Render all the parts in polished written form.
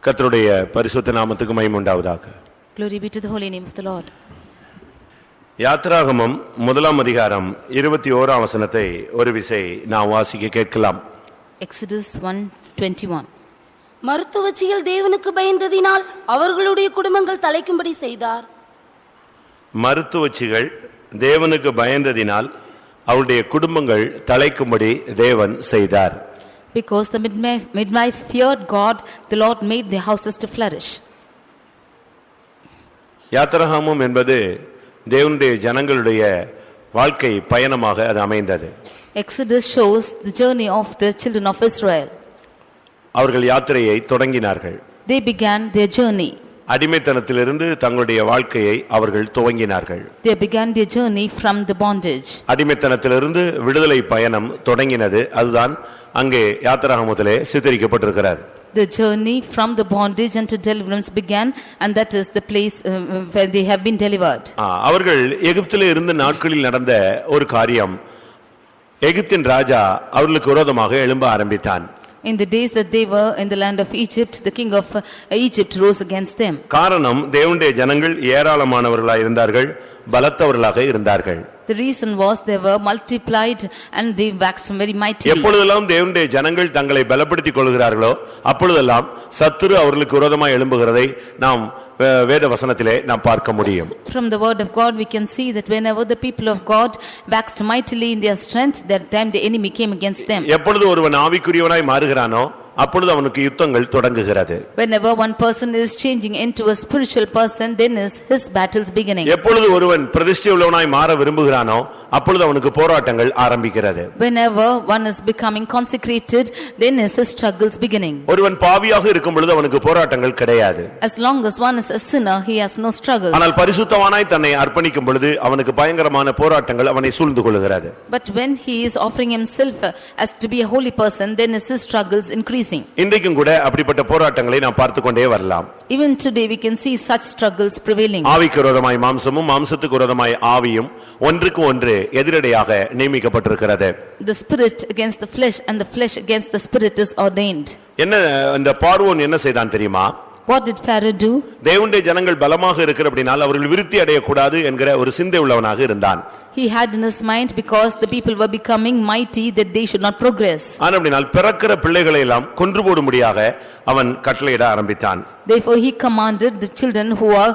கர்த்தருடைய பரிசுத்த நாமத்துக்கு மகிமை உண்டாவதாக. Glory be to the holy name of the Lord. யாத்திராகமம் 1ஆம் அதிகாரம் 21ஆம் வசனத்தை ஒரு விசை நாம் வாசிக்க கேட்கலாம். Exodus 1:21. மருத்துவச்சிகள் தேவனுக்கு பயந்ததினால் அவர்களுடைய குடும்பங்கள் தலைக்கும்படி செய்தார். மருத்துவச்சிகள் தேவனுக்கு பயந்ததினால் அவருடைய குடும்பங்கள் தலைக்கும்படி தேவன் செய்தார். Because the midwives feared God, the Lord made their houses to flourish. யாத்திராகமம் என்பது தேவனுடைய ஜனங்களுடைய வாழ்க்கை பயணமாக அது அமைந்தது. Exodus shows the journey of the children of Israel. அவர்கள் யாத்திரையை தொடங்கினார்கள். They began their journey. அடிமைத்தனத்திலிருந்து தங்களுடைய வாழ்க்கையை அவர்கள் துவங்கினார்கள். They began their journey from the bondage. அடிமைத்தனத்திலிருந்து விடுதலை பயணம் தொடங்கினது. அதுதான் அங்கே யாத்திராகமத்திலே சித்தரிக்கப்பட்டிருக்கிறது. The journey from the bondage unto deliverance began, and that is the place where they have been delivered. அவர்கள் எகிப்திலே இருந்த நாட்களில் நடந்த ஒரு காரியம், எகிப்தின் ராஜா அவர்களுக்கு விரோதமாக எழும்ப ஆரம்பித்தான். In the days that they were in the land of Egypt, the king of Egypt rose against them. காரணம், தேவனுடைய ஜனங்கள் ஏராளமானவர்களாக இருந்தார்கள், பலத்தவர்களாக இருந்தார்கள். The reason was they were multiplied and they waxed very mightily. எப்பொழுதெல்லாம் தேவனுடைய ஜனங்கள் தங்களை பலப்படுத்திக் கொள்கிறார்களோ அப்பொழுதெல்லாம் சத்துரு அவர்களுக்கு விரோதமாக எழும்புகிறதை நாம் வேத வசனத்திலே நாம் பார்க்க முடியும். From the word of God we can see that whenever the people of God waxed mightily in their strength, that time the enemy came against them. எப்பொழுது ஒருவன் ஆவிக்குரியவனாய் மாறுகிறானோ அப்பொழுது அவனுக்கு யுத்தங்கள் தொடங்குகிறது. Whenever one person is changing into a spiritual person, then is his battles beginning. எப்பொழுது ஒருவன் பிரதிஷ்டை உள்ளவனாய் மாற விரும்புகிறானோ அப்பொழுது அவனுக்கு போராட்டங்கள் ஆரம்பிக்கிறது. Whenever one is becoming consecrated, then is his struggles beginning. ஒருவன் பாவியாக இருக்கும் பொழுது அவனுக்கு போராட்டங்கள் கிடையாது. As long as one is a sinner, he has no struggles. ஆனால் பரிசுத்தவானாய் தன்னை அர்ப்பணிக்கும் பொழுது அவனுக்கு பயங்கரமான போராட்டங்கள் அவனை சூழ்ந்து கொள்கிறது. But when he is offering himself as to be a holy person, then is his struggles increasing. இன்றைக்கும் கூட அப்படிப்பட்ட போராட்டங்களை நாம் பார்த்து கொண்டே வரலாம். Even today we can see such struggles prevailing. ஆவிக்கு விரோதமாய் மாம்சமும் மாம்சத்துக்கு விரோதமாய் ஆவியும் ஒன்றுக்கு ஒன்று எதிரடையாக நியமிக்கப்பட்டிருக்கிறது. The spirit against the flesh and the flesh against the spirit is ordained. என்ன இந்த பார்வோன் என்ன செய்தான் தெரியுமா? What did Pharaoh do? தேவனுடைய ஜனங்கள் பலமாக இருக்கிறபடியால் அவர்கள் விருத்தி அடையக்கூடாது என்கிற ஒரு சிந்தை உள்ளவனாக இருந்தான். He had in his mind, because the people were becoming mighty, that they should not progress. ஆனபடியால் பிறக்கிற பிள்ளைகளை எல்லாம் கொன்று போடும்படியாக அவன் கட்டளையிட ஆரம்பித்தான். Therefore he commanded the children who are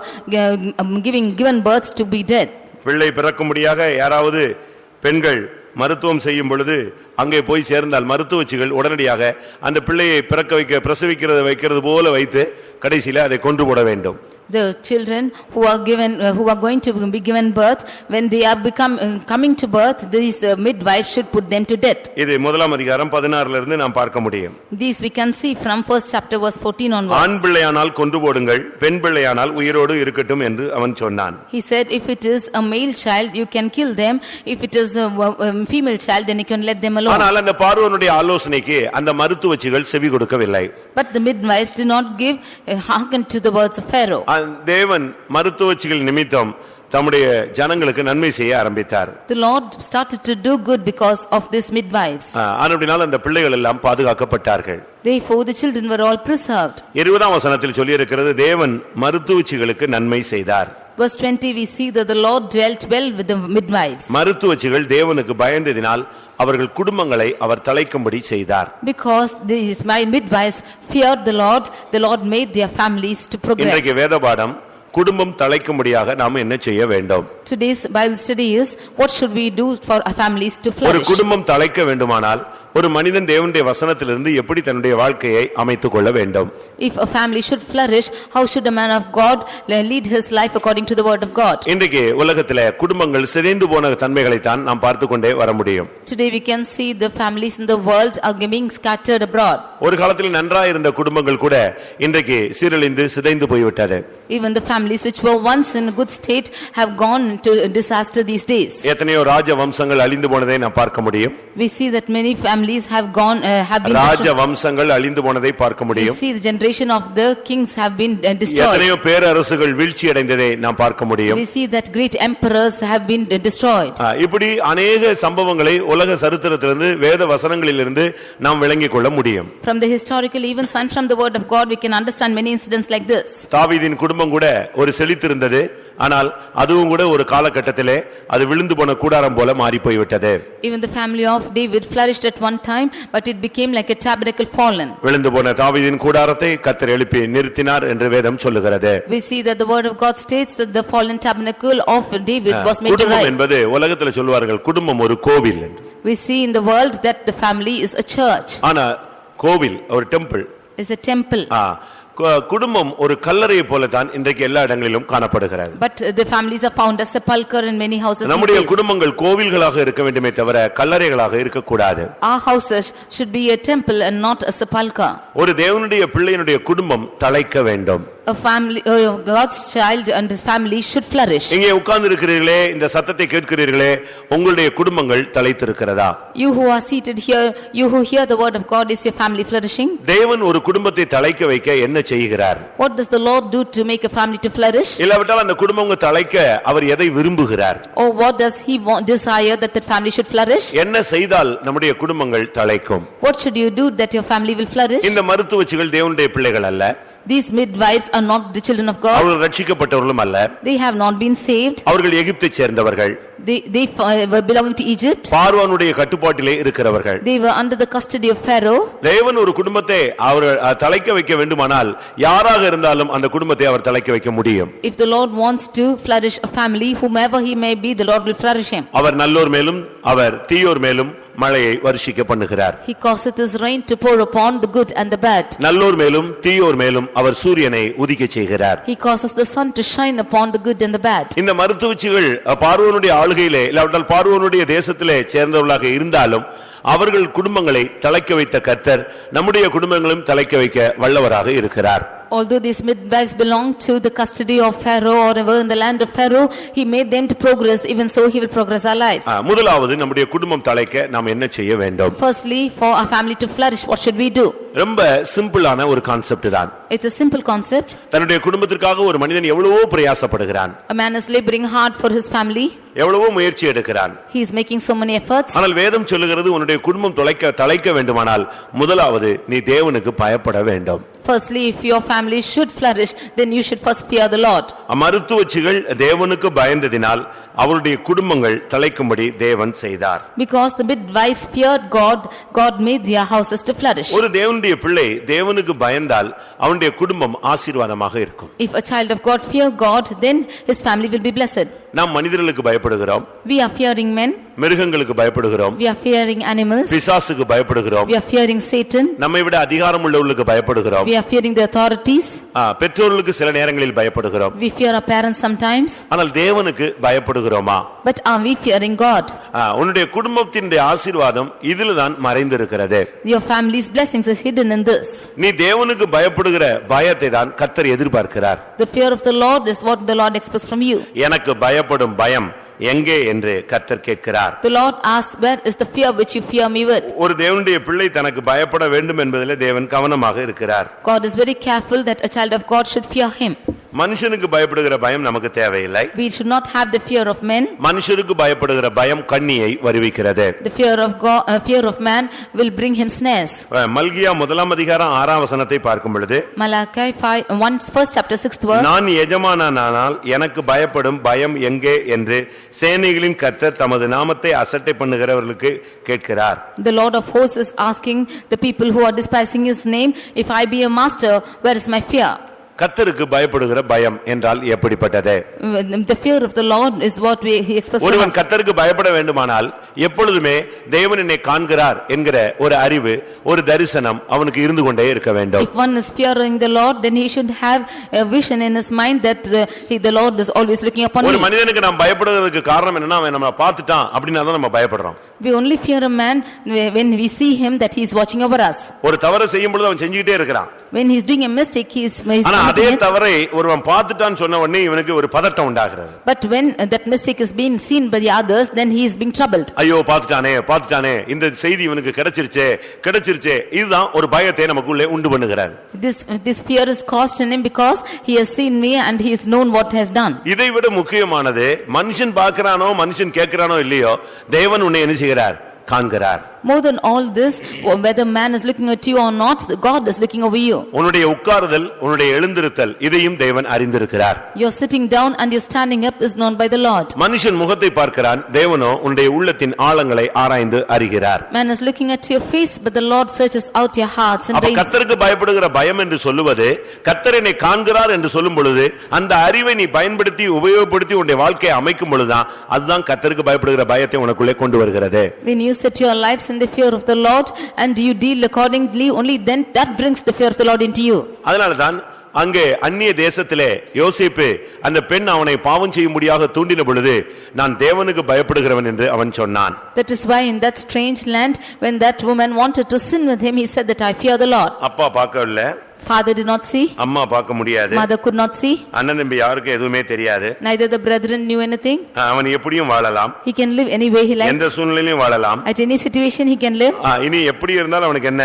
given birth to be dead. பிள்ளை பிறக்கும்படியாக யாராவது பெண்கள் மருத்துவம் செய்யும் பொழுது அங்கே போய் சேர்ந்தால் மருத்துவச்சிகள் உடனடியாக அந்த பிள்ளையை வைக்கிறது போல வைத்து கடைசியில அதை கொன்று போட வேண்டும். The children who are going to be given birth, when they are coming to birth, these midwives should put them to death. இது 1ஆம் அதிகாரம் 16ல இருந்து நாம் பார்க்க முடியும். These we can see from first chapter verse 14 onwards. ஆண் பிள்ளையானால் கொன்று போடுங்கள், பெண் பிள்ளையானால் உயிரோடு இருக்கட்டும் என்று அவன் சொன்னான். He said, if it is a male child you can kill them, if it is a female child then you can let them alone. ஆனால் அந்த பார்வோனுடைய ஆலோசனைக்கு அந்த மருத்துவச்சிகள் செவி கொடுக்கவில்லை. But the midwives did not give hearken to the words of Pharaoh. தேவன் மருத்துவச்சிகள் நிமித்தம் தம்முடைய ஜனங்களுக்கு நன்மை செய்ய ஆரம்பித்தார். The Lord started to do good because of these midwives. ஆனபடியால் அந்த பிள்ளைகள் எல்லாம் பாதுகாக்கப்பட்டார்கள். Therefore the children were all preserved. 20ஆம் வசனத்தில் சொல்லி இருக்கிறது, தேவன் மருத்துவச்சிகளுக்கு நன்மை செய்தார். Verse 20 we see that the Lord dwelt well with the midwives. மருத்துவச்சிகள் தேவனுக்கு பயந்ததினால் அவர்கள் குடும்பங்களை அவர் தலைக்கும்படி செய்தார். Because these midwives feared the Lord made their families to progress. இன்றைய வேத பாடம், குடும்பம் தலைக்கும்படியாக நாம் என்ன செய்ய வேண்டும்? Today's Bible study is, what should we do for our families to flourish? ஒரு குடும்பம் தலைக்க வேண்டுமானால் ஒரு மனிதன் தேவனுடைய வசனத்திலிருந்து எப்படி தன்னுடைய வாழ்க்கையை அமைத்துக் கொள்ள வேண்டும்? If a family should flourish, how should a man of God lead his life according to the word of God? இன்றைக்கு உலகத்திலே குடும்பங்கள் சிதைந்து போன தன்மைகளை தான் நாம் பார்த்து கொண்டே வர முடியும். Today we can see the families in the world are being scattered abroad. ஒரு காலத்தில் நன்றாய் இருந்த குடும்பங்கள் கூட இன்றைக்கு சீரழிந்து சிதைந்து போய்விட்டது. Even the families which were once in a good state have gone into disaster these days. எத்தனையோ ராஜ வம்சங்கள் அழிந்து போனதை நாம் பார்க்க முடியும். We see that many families families have gone, have been Raja destroyed. வம்சங்கள் அழிந்து போனதை பார்க்க We முடியும். see the generation of the kings have been destroyed. எத்தனையோ பேரரசுகள் வீழ்ச்சி அடைந்ததை நாம் பார்க்க முடியும். We see that great emperors have been destroyed. இப்படி அநேக சம்பவங்களை உலக சரித்திரத்திலிருந்து வேத வசனங்களிலிருந்து நாம் விளங்கிக் கொள்ள முடியும். From the historical events and from the word of God we can understand many incidents like this. தாவீதின் குடும்பம் கூட ஒரு செழித்திருந்தது. ஆனால் அதுவும் கூட ஒரு காலகட்டத்திலே அது விழுந்து போன கூடாரம் போல மாறி போய்விட்டது. Even the family of David flourished at one time, but it became like a tabernacle fallen. விழுந்து போன தாவீதின் கூடாரத்தை கர்த்தர் எழுப்பி நிறுத்தினார் என்று வேதம் சொல்லுகிறது. We see that the word of God states that the fallen tabernacle of David was made to குடும்பம் rise. என்பது உலகத்தில் சொல்வார்கள் குடும்பம் ஒரு கோவில் என்று. We see in the world that the family is a church, ஆனா கோவில் ஒரு டெம்பிள். is a temple. குடும்பம் ஒரு கல்லறையை போலதான் இன்றைக்கு எல்லா இடங்களிலும் காணப்படுகிறது. But the families are found as sepulcher in many houses these நம்முடைய days. குடும்பங்கள் கோவில்களாக இருக்க வேண்டுமே தவிர கல்லறைகளாக இருக்கக்கூடாது. Our houses should be a temple and not a sepulcher. ஒரு தேவனுடைய பிள்ளையினுடைய குடும்பம் தழைக்க வேண்டும். A family, God's child and his family should flourish. இங்கே உட்கார்ந்து இருக்கிறீர்களே, இந்த சத்தத்தை கேட்கிறீர்களே, உங்களுடைய குடும்பங்கள் தழைத்திருக்கிறதா? You who are seated here, you who hear the word of God, is your family flourishing? தேவன் ஒரு குடும்பத்தை தழைக்க வைக்க என்ன செய்கிறார்? What does the Lord do to make a family to flourish? இல்லாவிட்டால் அந்த குடும்பங்கள் தழைக்க அவர் எதை விரும்புகிறார்? Or what does he desire that the family should flourish? என்ன செய்தால் நம்முடைய குடும்பங்கள் தழைக்கும்? What should you do that your family will flourish? இந்த மருத்துவச்சிகள் தேவனுடைய பிள்ளைகள் அல்ல. These midwives are not the children of God. அவர்கள் ரட்சிக்கப்பட்டவர்களும் அல்ல. They have not been saved. அவர்கள் எகிப்தைச் சேர்ந்தவர்கள். They were belonging to Egypt. பார்வோனுடைய கட்டுப்பாட்டிலே இருக்கிறவர்கள். They were under the custody of Pharaoh. தேவன் ஒரு குடும்பத்தை அவர் தழைக்க வைக்க வேண்டுமானால் யாராக இருந்தாலும் அந்த குடும்பத்தை அவர் தழைக்க வைக்க முடியும். If the Lord wants to flourish a family, whomever he may be, the Lord will flourish him. அவர் நல்லோர் மேலும் அவர் தீயோர் மேலும் மழையை வருஷிக்க பண்ணுகிறார். He causeth his rain to pour upon the good and the bad. நல்லோர் மேலும் தீயோர் மேலும் அவர் சூரியனை உதிக்கச் செய்கிறார். He causes the sun to shine upon the good and the bad. இந்த மருத்துவச்சிகள் பார்வோனுடைய ஆளுகையிலே இல்லாவிட்டால் பார்வோனுடைய தேசத்திலே சேர்ந்தவர்களாக இருந்தாலும் அவர்கள் குடும்பங்களை தழைக்க வைத்த கர்த்தர் நம்முடைய குடும்பங்களும் தழைக்க வைக்க வல்லவராக இருக்கிறார். Although these midwives belong to the custody of Pharaoh or ever in the land of Pharaoh, he made them to progress, even so he will progress our lives. முதலாவது நம்முடைய குடும்பம் தழைக்க நாம் என்ன செய்ய வேண்டும்? Firstly, for our family to flourish, what should we do? ரொம்ப சிம்பிளான ஒரு கான்செப்ட் தான். It's a simple concept. தன்னுடைய குடும்பத்திற்காக ஒரு மனிதன் எவ்வளவோ பிரயாசப்படுகிறான். A man is laboring hard for his family. எவ்வளவோ முயற்சி எடுக்கிறான். He is making so many efforts. ஆனால் வேதம் சொல்லுகிறது உன்னுடைய குடும்பம் தழைக்க வேண்டுமானால் முதலாவது நீ தேவனுக்கு பயப்பட வேண்டும். Firstly, if your family should flourish, then you should first fear the Lord. மருத்துவச்சிகள் தேவனுக்கு பயந்ததினால் அவருடைய குடும்பங்கள் தழைக்கும்படி தேவன் செய்தார். Because the midwives feared God, God made their houses to flourish. ஒரு தேவனுடைய பிள்ளை தேவனுக்கு பயந்தால் அவனுடைய குடும்பம் ஆசீர்வாதமாக இருக்கும். If a child of God fear God, then his family will be blessed. நாம் மனிதர்களுக்கு பயப்படுகிறோம். We are fearing men. மிருகங்களுக்கு பயப்படுகிறோம். We are fearing animals. பிசாசுக்கு பயப்படுகிறோம். We are fearing Satan. நம்மை விட அதிகாரம் உள்ளவர்களுக்கு பயப்படுகிறோம். We are fearing the authorities. பெற்றோர்களுக்கு சில நேரங்களில் பயப்படுகிறோம். We fear our parents sometimes. ஆனால் தேவனுக்கு பயப்படுகிறோமா? But are we fearing God? உன்னுடைய குடும்பத்தின் ஆசீர்வாதம் இதில் தான் மறைந்திருக்கிறது. Your family's blessings is hidden in this. நீ தேவனுக்கு பயப்படுகிற பயத்தை தான் கர்த்தர் எதிர்பார்க்கிறார். The fear of the Lord is what the Lord expects from you. எனக்கு பயப்படும் பயம் எங்கே என்று கர்த்தர் கேட்கிறார். The Lord asks, where is the fear which you fear me with? ஒரு தேவனுடைய பிள்ளை தனக்கு பயப்பட வேண்டும் என்பதிலே தேவன் கவனமாக இருக்கிறார். God is very careful that a child of God should fear him. மனுஷனுக்கு பயப்படுகிற பயம் நமக்கு தேவையில்லை. We should not have the fear of men. மனுஷருக்கு பயப்படுகிற பயம் கண்ணியை வருவிக்கிறது. The fear of God, fear of man will bring him snares. மல்கியா 1:6 பார்க்கும் பொழுது Malachi 1 chapter 6th verse. நான் எஜமானானால் எனக்கு பயப்படும் பயம் எங்கே என்று சேனைகளின் கர்த்தர் தமது நாமத்தை அசட்டை பண்ணுகிறவர்களுக்கு கேட்கிறார். The Lord of hosts is asking the people who are despising his name, if I be a master, where is my fear? கர்த்தருக்கு பயப்படுகிற பயம் என்றால் எப்படிப்பட்டது? The fear of the Lord is what he expects from ஒருவன் us. கர்த்தருக்கு பயப்பட வேண்டுமானால் எப்பொழுதுமே தேவன் என்னை காண்கிறார் என்கிற ஒரு அறிவு ஒரு தரிசனம் அவனுக்கு இருந்து கொண்டே இருக்க வேண்டும். If one is fearing the Lord, then he should have a vision in his mind that the Lord is always looking upon ஒரு him. மனிதனுக்கு நாம் பயப்படுவதற்கு காரணம் என்னன்னா அவன் நம்ம பார்த்துட்டான் அப்படினா தான் நம்ம பயப்படுறோம். We only fear a man when we see him that he is watching over us. ஒரு தவறு செய்யும் பொழுது அவன் செஞ்சிட்டே இருக்கிறான். When he is doing a mistake, he is ஆனா அதே தவறை ஒருவன் பார்த்துட்டான்னு சொன்ன உடனே இவனுக்கு ஒரு பதட்டம் உண்டாகிறது. But when that mistake is being seen by the others, then he is being troubled. ஐயோ பாத்துட்டானே இந்த செய்தி இவனுக்கு கிடைச்சிருச்சே இதுதான் ஒரு பயத்தை நமக்குள்ளே உண்டு பண்ணுகிறார். This fear is caused in him because he has seen me and he has known what he has done. இதை விட முக்கியமானது மனுஷன் பார்க்கறானோ மனுஷன் கேட்கறானோ இல்லையோ தேவன் உன்னை என்ன செய்கிறார்? காண்கிறார். More than all this, whether man is looking at you or not, God is looking over you. உன்னுடைய உட்காருதல் உன்னுடைய எழுந்திருத்தல் இதையும் தேவன் அறிந்திருக்கிறார். Your sitting down and your standing up is known by the Lord. மனுஷன் முகத்தை பார்க்கிறான், தேவனோ உன்னுடைய உள்ளத்தின் ஆழங்களை ஆராய்ந்து அறிகிறார். Man is looking at your face, but the Lord searches out your hearts and brains. கர்த்தருக்கு பயப்படுகிற பயம் என்று சொல்லுவது கர்த்தர் என்னை காண்கிறார் என்று சொல்லும் பொழுது அந்த அறிவை நீ பயன்படுத்தி உபயோகப்படுத்தி உன்னுடைய வாழ்க்கையை அமைக்கும் பொழுதுதான் அதுதான் கர்த்தருக்கு பயப்படுகிற பயத்தை உனக்குள்ளே கொண்டு வருகிறது. When you set your lives in the fear of the Lord and you deal accordingly, only then that brings the fear of the Lord into you. அதனாலதான் அங்கே அந்நிய தேசத்திலே யோசேப்பு அந்த பெண் அவனை பாவம் செய்யும்படியாக தூண்டின பொழுது நான் தேவனுக்கு பயப்படுகிறவன் என்று அவன் சொன்னான். That is why in that strange land when that woman wanted to sin with him, he said that I fear the Lord. அப்பா பார்க்கவில்லை, Father did not see, அம்மா பார்க்க முடியாது, mother could not see, அண்ணன் தம்பி யாருக்கும் எதுவுமே தெரியாது, neither the brethren knew anything. அவன் எப்படியும் வாழலாம், He can live any way he likes, எந்த சூழ்நிலையிலும் வாழலாம், at any situation he can live. இனி எப்படி இருந்தாலும் அவனுக்கு என்ன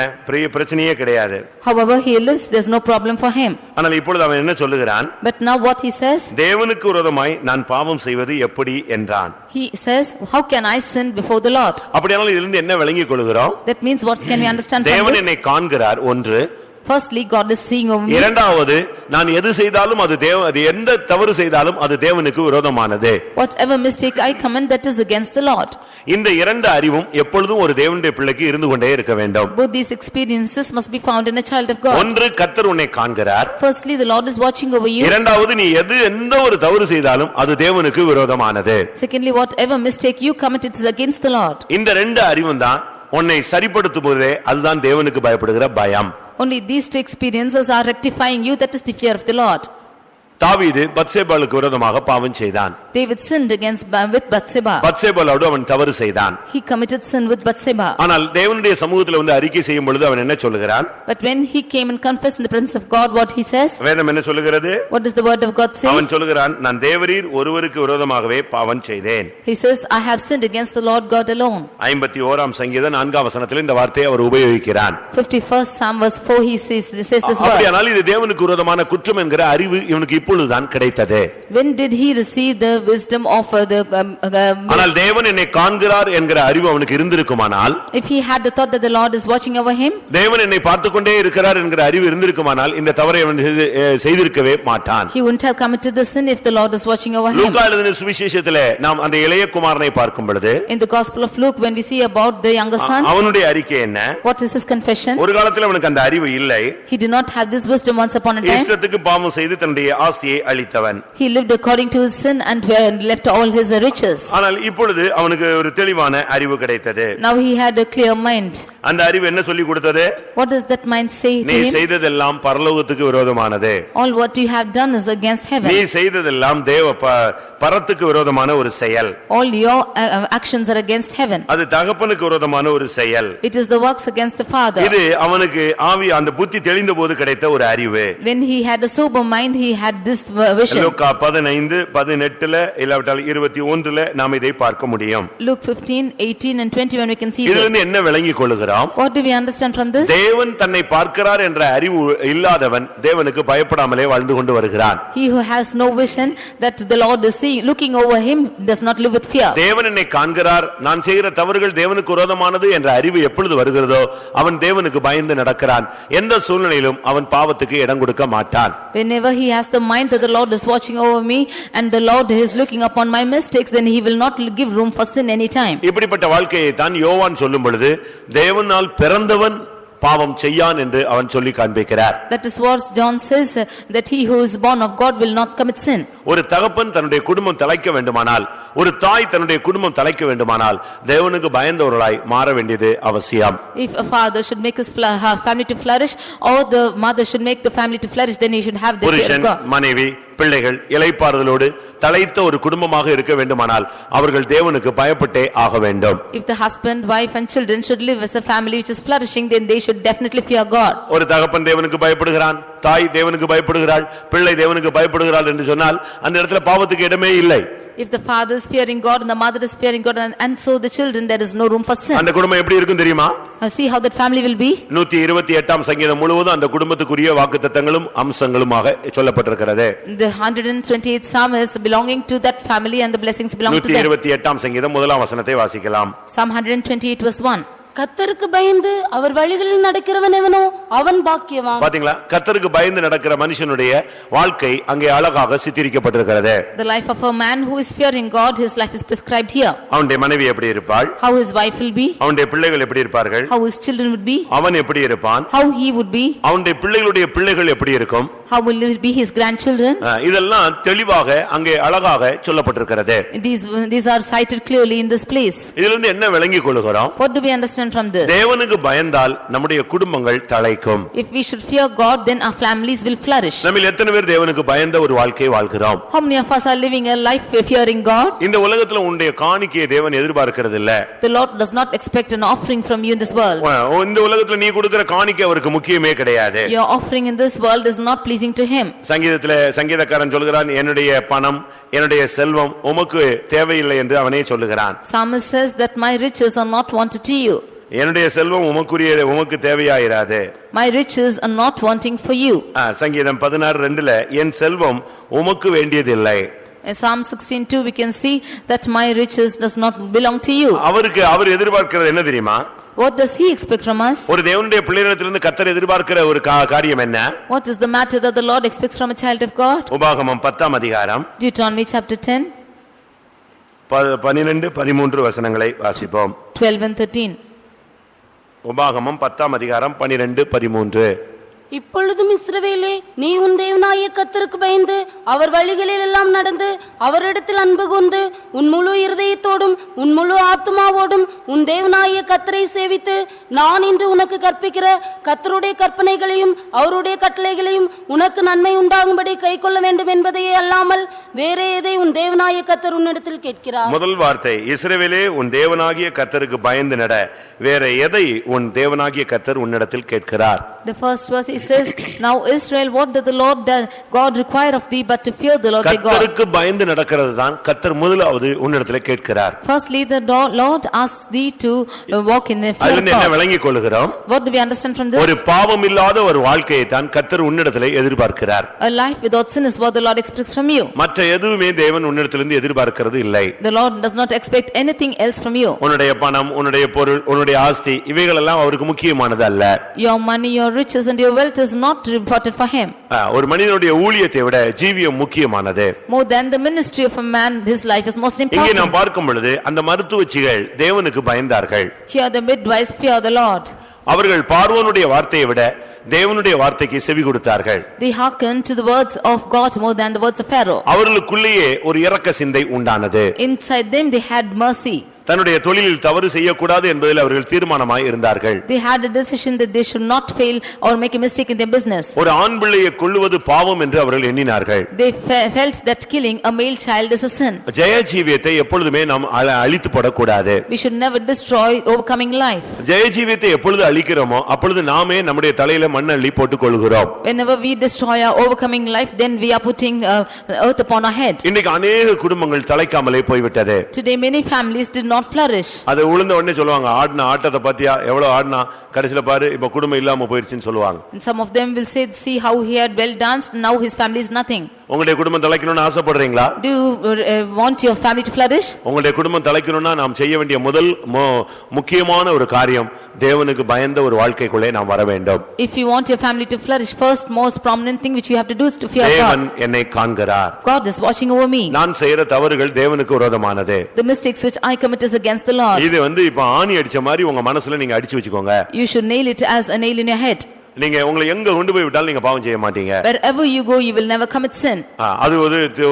பிரச்சனையே கிடையாது. However he lives, there's no problem for him. ஆனால் இப்பொழுது அவன் என்ன சொல்லுகிறான்? But now what he says? தேவனுக்கு விரோதமாய் நான் பாவம் செய்வது எப்படி என்றான். He says, how can I sin before the Lord? அப்படியானால் இதிலிருந்து என்ன விளங்கிக் கொள்கிறோம்? That means what can we understand from தேவன் this? என்னை காண்கிறார் ஒன்று. Firstly, God is seeing over me. இரண்டாவது நான் எது செய்தாலும் அது எந்த தவறு செய்தாலும் அது தேவனுக்கு விரோதமானது. Whatever mistake I commit, that is against the Lord. இந்த இரண்டு அறிவும் எப்பொழுதும் ஒரு தேவனுடைய பிள்ளைக்கு இருந்து கொண்டே இருக்க வேண்டும். Both these experiences must be found in a child of God. ஒன்று கர்த்தர் உன்னை காண்கிறார். Firstly, the Lord is watching over you. இரண்டாவது நீ எந்த ஒரு தவறு செய்தாலும் அது தேவனுக்கு விரோதமானது. Secondly, whatever mistake you commit, it is against the Lord. இந்த ரெண்டு அறிவும் தான் உன்னை சரிப்படுத்தும் போதே அதுதான் தேவனுக்கு பயப்படுகிற பயம். Only these two experiences are rectifying you, that is the fear of the Lord. தாவீது பத்சேபாளுக்கு விரோதமாக பாவம் செய்தான். David sinned with Bathsheba. பத்சேபாளோடு அவன் தவறு செய்தான். He committed sin with Bathsheba. ஆனால் தேவனுடைய சமூகத்தில் வந்து அறிக்கை செய்யும் பொழுது அவன் என்ன சொல்லுகிறான்? But when he came and confessed in the presence of God, what he says? வேதம் என்ன சொல்லுகிறது? What does the word of God say? அவன் சொல்லுகிறான், நான் தேவரீர் ஒருவருக்கு விரோதமாகவே பாவம் செய்தேன். He says, I have sinned against the Lord God alone. 51ஆம் சங்கீதம் 4ஆம் வசனத்தில் இந்த வார்த்தையை அவர் உபயோகிக்கிறான். 51st Psalm verse 4 he says this word. அப்படியானால் இது தேவனுக்கு விரோதமான குற்றம் என்கிற அறிவு இவனுக்கு இப்பொழுதுதான் கிடைத்தது. When did he receive the wisdom of ஆனால் தேவன் என்னை காண்கிறார் என்கிற அறிவு அவனுக்கு இருந்திருக்குமானால், if he had the thought that the Lord is watching over him, தேவன் என்னை பார்த்துக் கொண்டே இருக்கிறார் என்கிற அறிவு இருந்திருக்குமானால் இந்த தவறை அவன் செய்திருக்கவே மாட்டான். he wouldn't have committed the sin if the Lord is watching over him. லூக்கா எழுதின சுவிசேஷத்திலே நாம் அந்த இளைய குமாரனை பார்க்கும் பொழுது, in the gospel of Luke when we see about the younger son, அவனுடைய அறிக்கை என்ன? what is his confession? ஒரு காலத்தில் அவனுக்கு அந்த அறிவு இல்லை. he did not have this wisdom once upon a time. இஷ்டத்துக்கு பாவம் செய்து தன்னுடைய ஆஸ்தியை அழித்தவன். he lived according to his sin and left all his riches. ஆனால் இப்பொழுது அவனுக்கு ஒரு தெளிவான அறிவு கிடைத்தது. now he had a clear mind. அந்த அறிவு என்ன சொல்லி கொடுத்தது? what does that mind say to நீ him? செய்ததெல்லாம் பரலோகத்துக்கு விரோதமானது. all what you have done is against heaven. நீ செய்ததெல்லாம் பரத்துக்கு விரோதமான ஒரு செயல். all your actions are against heaven. அது தகப்பனுக்கு விரோதமான ஒரு செயல். it is the works against the father. இது அவனுக்கு ஆவி அந்த புத்தி தெளிந்தபோது கிடைத்த ஒரு அறிவு. when he had a sober mind, he had this vision. லூக்கா 15:18 இல்லாவிட்டால் 21 நாம் இதை பார்க்க முடியும். Luke 15:18 and 21 we can see இதிலிருந்து this. என்ன விளங்கிக் கொள்கிறோம்? what do we understand from this? தேவன் தன்னை பார்க்கிறார் என்ற அறிவு இல்லாதவன் தேவனுக்கு பயப்படாமலே வாழ்ந்து கொண்டு வருகிறான். he who has no vision that the Lord is looking over him does not live with fear. தேவன் என்னை காண்கிறார், நான் செய்கிற தவறுகள் தேவனுக்கு விரோதமானது என்ற அறிவு எப்பொழுது வருகிறதோ அவன் தேவனுக்கு பயந்து நடக்கிறான். எந்த சூழ்நிலையிலும் அவன் பாவத்துக்கு இடம் கொடுக்க மாட்டான். whenever he has the mind that the Lord is watching over me and the Lord is looking upon my mistakes, then he will not give room for sin any time. இப்படிப்பட்ட வாழ்க்கையை தான் யோவான் சொல்லும் பொழுது தேவனால் பிறந்தவன் பாவம் செய்யான் என்று அவன் சொல்லி காண்பிக்கிறார். that is what John says, that he who is born of God will not commit sin. ஒரு தகப்பன் தன்னுடைய குடும்பம் தலைக்க வேண்டுமானால், ஒரு தாய் தன்னுடைய குடும்பம் தலைக்க வேண்டுமானால் தேவனுக்கு பயந்தவர்களாய் மாற வேண்டியது அவசியம். if a father should make his family to flourish or the mother should make the family to flourish, then he should have the fear of புருஷன், God. மனைவி, பிள்ளைகள் இளைப்பாறுதலோடு தலைத்த ஒரு குடும்பமாக இருக்க வேண்டுமானால் அவர்கள் தேவனுக்கு பயப்பட்டே ஆக வேண்டும். if the husband, wife and children should live as a family which is flourishing, then they should definitely fear God. ஒரு தகப்பன் தேவனுக்கு பயப்படுகிறான், தாய் தேவனுக்கு பயப்படுகிறாள், பிள்ளை தேவனுக்கு பயப்படுகிறாள் என்று சொன்னால் அந்த இடத்துல பாவத்துக்கு இடமே இல்லை. If the father is fearing God and the mother is fearing God and so the children, there is no room for sin. அந்த குடும்பம் எப்படி இருக்கும் தெரியுமா? See how that family will be. 128ஆம் சங்கீதம் முழுவதும் அந்த குடும்பத்துக்குரிய வாக்குத்தத்தங்களும் அம்சங்களுமாக சொல்லப்பட்டிருக்கிறது. The 128th psalm is belonging to that family and the blessings belong to them. 128ஆம் சங்கீதம் முதலாம் வசனத்தை வாசிக்கலாம். Psalm 128 verse 1. கர்த்தருக்கு பயந்து அவர் வழிகளில் நடக்கிறவன் எவனோ அவன் பாக்கியவான். பாத்தீங்களா? கர்த்தருக்கு பயந்து நடக்கிற மனுஷனுடைய வாழ்க்கை அங்கே அழகாக சித்தரிக்கப்பட்டிருக்கிறது. The life of a man who is fearing God, his life is prescribed here. அவனுடைய மனைவி எப்படி இருப்பாள்? How his wife will be. அவனுடைய பிள்ளைகள் எப்படி இருப்பார்கள்? How his children would be. அவன் எப்படி இருப்பான்? How he would be. அவனுடைய பிள்ளைகளுடைய பிள்ளைகள் எப்படி இருக்கும்? How will it be his grandchildren. இதெல்லாம் தெளிவாக அங்கே அழகாக சொல்லப்பட்டிருக்கிறது. These are cited clearly in this place. இதிலிருந்து என்ன விளங்கிக் கொள்கிறோம்? What do we understand from this? தேவனுக்கு பயந்தால் நம்முடைய குடும்பங்கள் தழைக்கும். If we should fear God, then our families will flourish. நம்மில் எத்தனை பேர் தேவனுக்கு பயந்த ஒரு வாழ்க்கையை வாழ்கிறோம்? How many of us are living a life fearing God? இந்த உலகத்துல உன்னுடைய காணிக்கையை தேவன் எதிர்பார்க்கிறது இல்ல. The Lord does not expect an offering from you in this world. இந்த உலகத்துல நீ கொடுக்கிற காணிக்கை அவருக்கு முக்கியமே கிடையாது. Your offering in this world is not pleasing to him. சங்கீதக்காரன் சொல்கிறான், என்னுடைய பணம் என்னுடைய செல்வம் உமக்கு தேவையில்லை என்று அவனே சொல்லுகிறான். Psalmist says that my riches are not wanted to you. என்னுடைய செல்வம் உமக்கு தேவையாயிராது. My riches are not wanting for you. சங்கீதம் 16:2 என் செல்வம் உமக்கு வேண்டியதில்லை. In Psalm 16:2 we can see that my riches does not belong to you. அவர் எதிர்பார்க்கிறது என்ன தெரியுமா? What does he expect from us? ஒரு தேவனுடைய பிள்ளையிடத்திலிருந்து கர்த்தர் எதிர்பார்க்கிற ஒரு காரியம் என்ன? What is the matter that the Lord expects from a child of God? உபாகமம் 10ஆம் அதிகாரம் Deuteronomy chapter 10 12-13 வசனங்களை வாசிப்போம். 12 and 13. உபாகமம் 10ஆம் அதிகாரம் 12-13. இப்பொழுதும் இஸ்ரவேலே, நீ உன் தேவனாகிய கர்த்தருக்கு பயந்து அவர் வழிகளில் எல்லாம் நடந்து அவரிடத்தில் அன்பு கூர்ந்து உன் முழு இருதயத்தோடும் உன் முழு ஆத்துமாவோடும் உன் தேவனாகிய கர்த்தரை சேவித்து நான் இன்று உனக்கு கற்பிக்கிற கர்த்தருடைய கற்பனைகளையும் அவருடைய கட்டளைகளையும் உனக்கு நன்மை உண்டாகும்படி கைக்கொள்ள வேண்டும் என்பதையே அல்லாமல் வேற எதை உன் தேவனாகிய கர்த்தர் உன்னிடத்தில் கேட்கிறார். முதல் வார்த்தை, இஸ்ரவேலே உன் தேவனாகிய கர்த்தருக்கு பயந்து நட, வேற எதை உன் தேவனாகிய கர்த்தர் உன்னிடத்தில் கேட்கிறார்? The first verse it says, now Israel, what does the Lord God require of thee but to fear the Lord thy God? கர்த்தருக்கு பயந்து நடக்கிறது தான் கர்த்தர் முதலாவது உன்னிடத்தில் கேட்கிறார். Firstly the Lord asks thee to walk in fear of அதிலிருந்து என்ன God. விளங்கிக் கொள்கிறோம்? What do we understand from this? ஒரு பாவம் இல்லாத ஒரு வாழ்க்கையை தான் கர்த்தர் உன்னிடத்தில் எதிர்பார்க்கிறார். A life without sin is what the Lord expects from you. மற்ற எதுவுமே தேவன் உன்னிடத்திலிருந்து எதிர்பார்க்கிறது இல்லை. The Lord does not expect anything else from you. உன்னுடைய பணம், உன்னுடைய பொருள், உன்னுடைய ஆஸ்தி இவைகள் எல்லாம் அவருக்கு முக்கியமானது அல்ல. Your money, your riches and your wealth is not important for him. ஒரு மனிதனுடைய ஊழியத்தை விட ஜீவியம் முக்கியமானது. More than the ministry of a man, his life is most இங்கே important. நாம் பார்க்கும் பொழுது அந்த மருத்துவச்சிகள் தேவனுக்கு பயந்தார்கள். Here the midwives fear the Lord. அவர்கள் பார்வோனுடைய வார்த்தையை விட தேவனுடைய வார்த்தைக்கு செவி கொடுத்தார்கள். They hearkened to the words of God more than the words of Pharaoh. அவர்களுக்குள்ளேயே ஒரு இரக்க சிந்தை உண்டானது. Inside them they had mercy. தன்னுடைய தொழிலில் தவறு செய்யக்கூடாது என்பதில் அவர்கள் தீர்மானமாய் இருந்தார்கள். They had a decision that they should not fail or make a mistake in their business. ஒரு ஆண் பிள்ளையை கொல்லுவது பாவம் என்று அவர்கள் எண்ணினார்கள். They felt that killing a male child is a sin. ஜெய ஜீவியத்தை எப்பொழுதுமே நாம் அழித்து போடக்கூடாது. We should never destroy overcoming life. ஜெய ஜீவியத்தை எப்பொழுது அழிக்கிறோமோ அப்பொழுது நாமே நம்முடைய தலையில மண் அள்ளி போட்டுக் கொள்கிறோம். Whenever we destroy our overcoming life, then we are putting earth upon our head. இன்னைக்கு अनेक குடும்பங்கள் தலைக்காமலே போய்விட்டது. Today many families did not flourish. அது உளுந்த உடனே சொல்லுவாங்க, ஆடின ஆட்டத்தை பத்தியா, எவ்வளவு ஆடினா, கடைசில பாரு இப்ப குடும்பம் இல்லாம போயிருச்சுன்னு சொல்லுவாங்க. And some of them will say, see how he had well danced, now his family is nothing. உங்களுடைய குடும்பம் தலைக்கணும்னு ஆசைப்படுறீங்களா? Do you want your family to flourish? உங்களுடைய குடும்பம் தலைக்கணும்னா நாம் செய்ய வேண்டிய முதல் முக்கியமான ஒரு காரியம் தேவனுக்கு பயந்த ஒரு வாழ்க்கைக்குள்ளே நாம் வர வேண்டும். If you want your family to flourish, first most prominent thing which you have to do is to fear God. தேவன் என்னை காண்கிறார். God is watching over me. நான் செய்யற தவறுகள் தேவனுக்கு விரோதமானது. The mistakes which I commit is against the Lord. இது இப்ப ஆணி அடிச்ச மாதிரி உங்க மனசுல நீங்க அடிச்சு வச்சுக்கோங்க. You should nail it as a nail in your head. நீங்க உங்களை எங்க கொண்டு போய் விட்டாலும் நீங்க பாவம் செய்ய மாட்டீங்க. Wherever you go, you will never commit sin. அது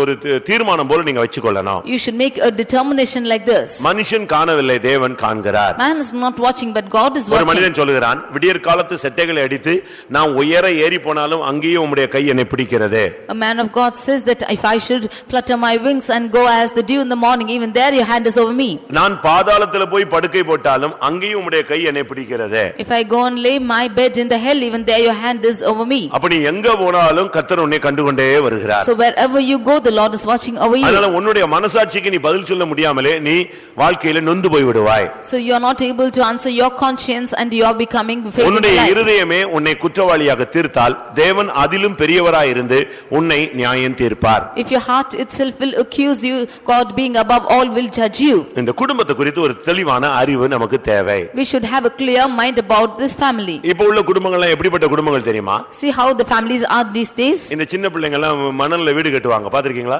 ஒரு தீர்மானம் போல நீங்க வெச்சுக்கொள்ளணும். You should make a determination like this. மனுஷன் காணவில்லை, தேவன் காண்கிறார். Man is not watching, but God is watching. ஒரு மனிதன் சொல்லுகிறான், விடியற் காலத்து செட்டைகளை அடித்து நான் உயர ஏறி போனாலும் அங்கேயும் உம்முடைய கை என்னை பிடிக்கிறது. A man of God says that if I should flutter my wings and go as the dew in the morning, even there your hand is over me. நான் பாதாளத்துல போய் படுக்கை போட்டாலும் அங்கேயும் உம்முடைய கை என்னை பிடிக்கிறது. If I go and lay my bed in the hell, even even there your hand is over me. அப்ப நீ எங்க போனாலும் கர்த்தர் உன்னை கண்டுகொண்டே வருகிறார். So wherever you go, the Lord is watching over you. அதனால உன்னுடைய மனசாட்சிக்கு நீ பதில் சொல்ல முடியாமலே நீ வாழ்க்கையில நொந்து போய் விடுவாய். So you are not able to answer your conscience and you are becoming faithful. உன்னுடைய இருதயமே உன்னை குற்றவாளியாக தீர்த்தால் தேவன் அதிலும் பெரியவராய் இருந்து உன்னை நியாயம் தீர்ப்பார். If your heart itself will accuse you, God being above all will judge you. இந்த குடும்பத்தை குறித்து ஒரு தெளிவான அறிவு நமக்கு தேவை. We should have a clear mind about this family. இப்போ உள்ள குடும்பங்கள்லாம் எப்படிப்பட்ட குடும்பங்கள் தெரியுமா? See how the families are these days. இந்த சின்ன பிள்ளைங்க எல்லாம் மணல்ல வீடு கட்டுவாங்க, பாத்திருக்கீங்களா?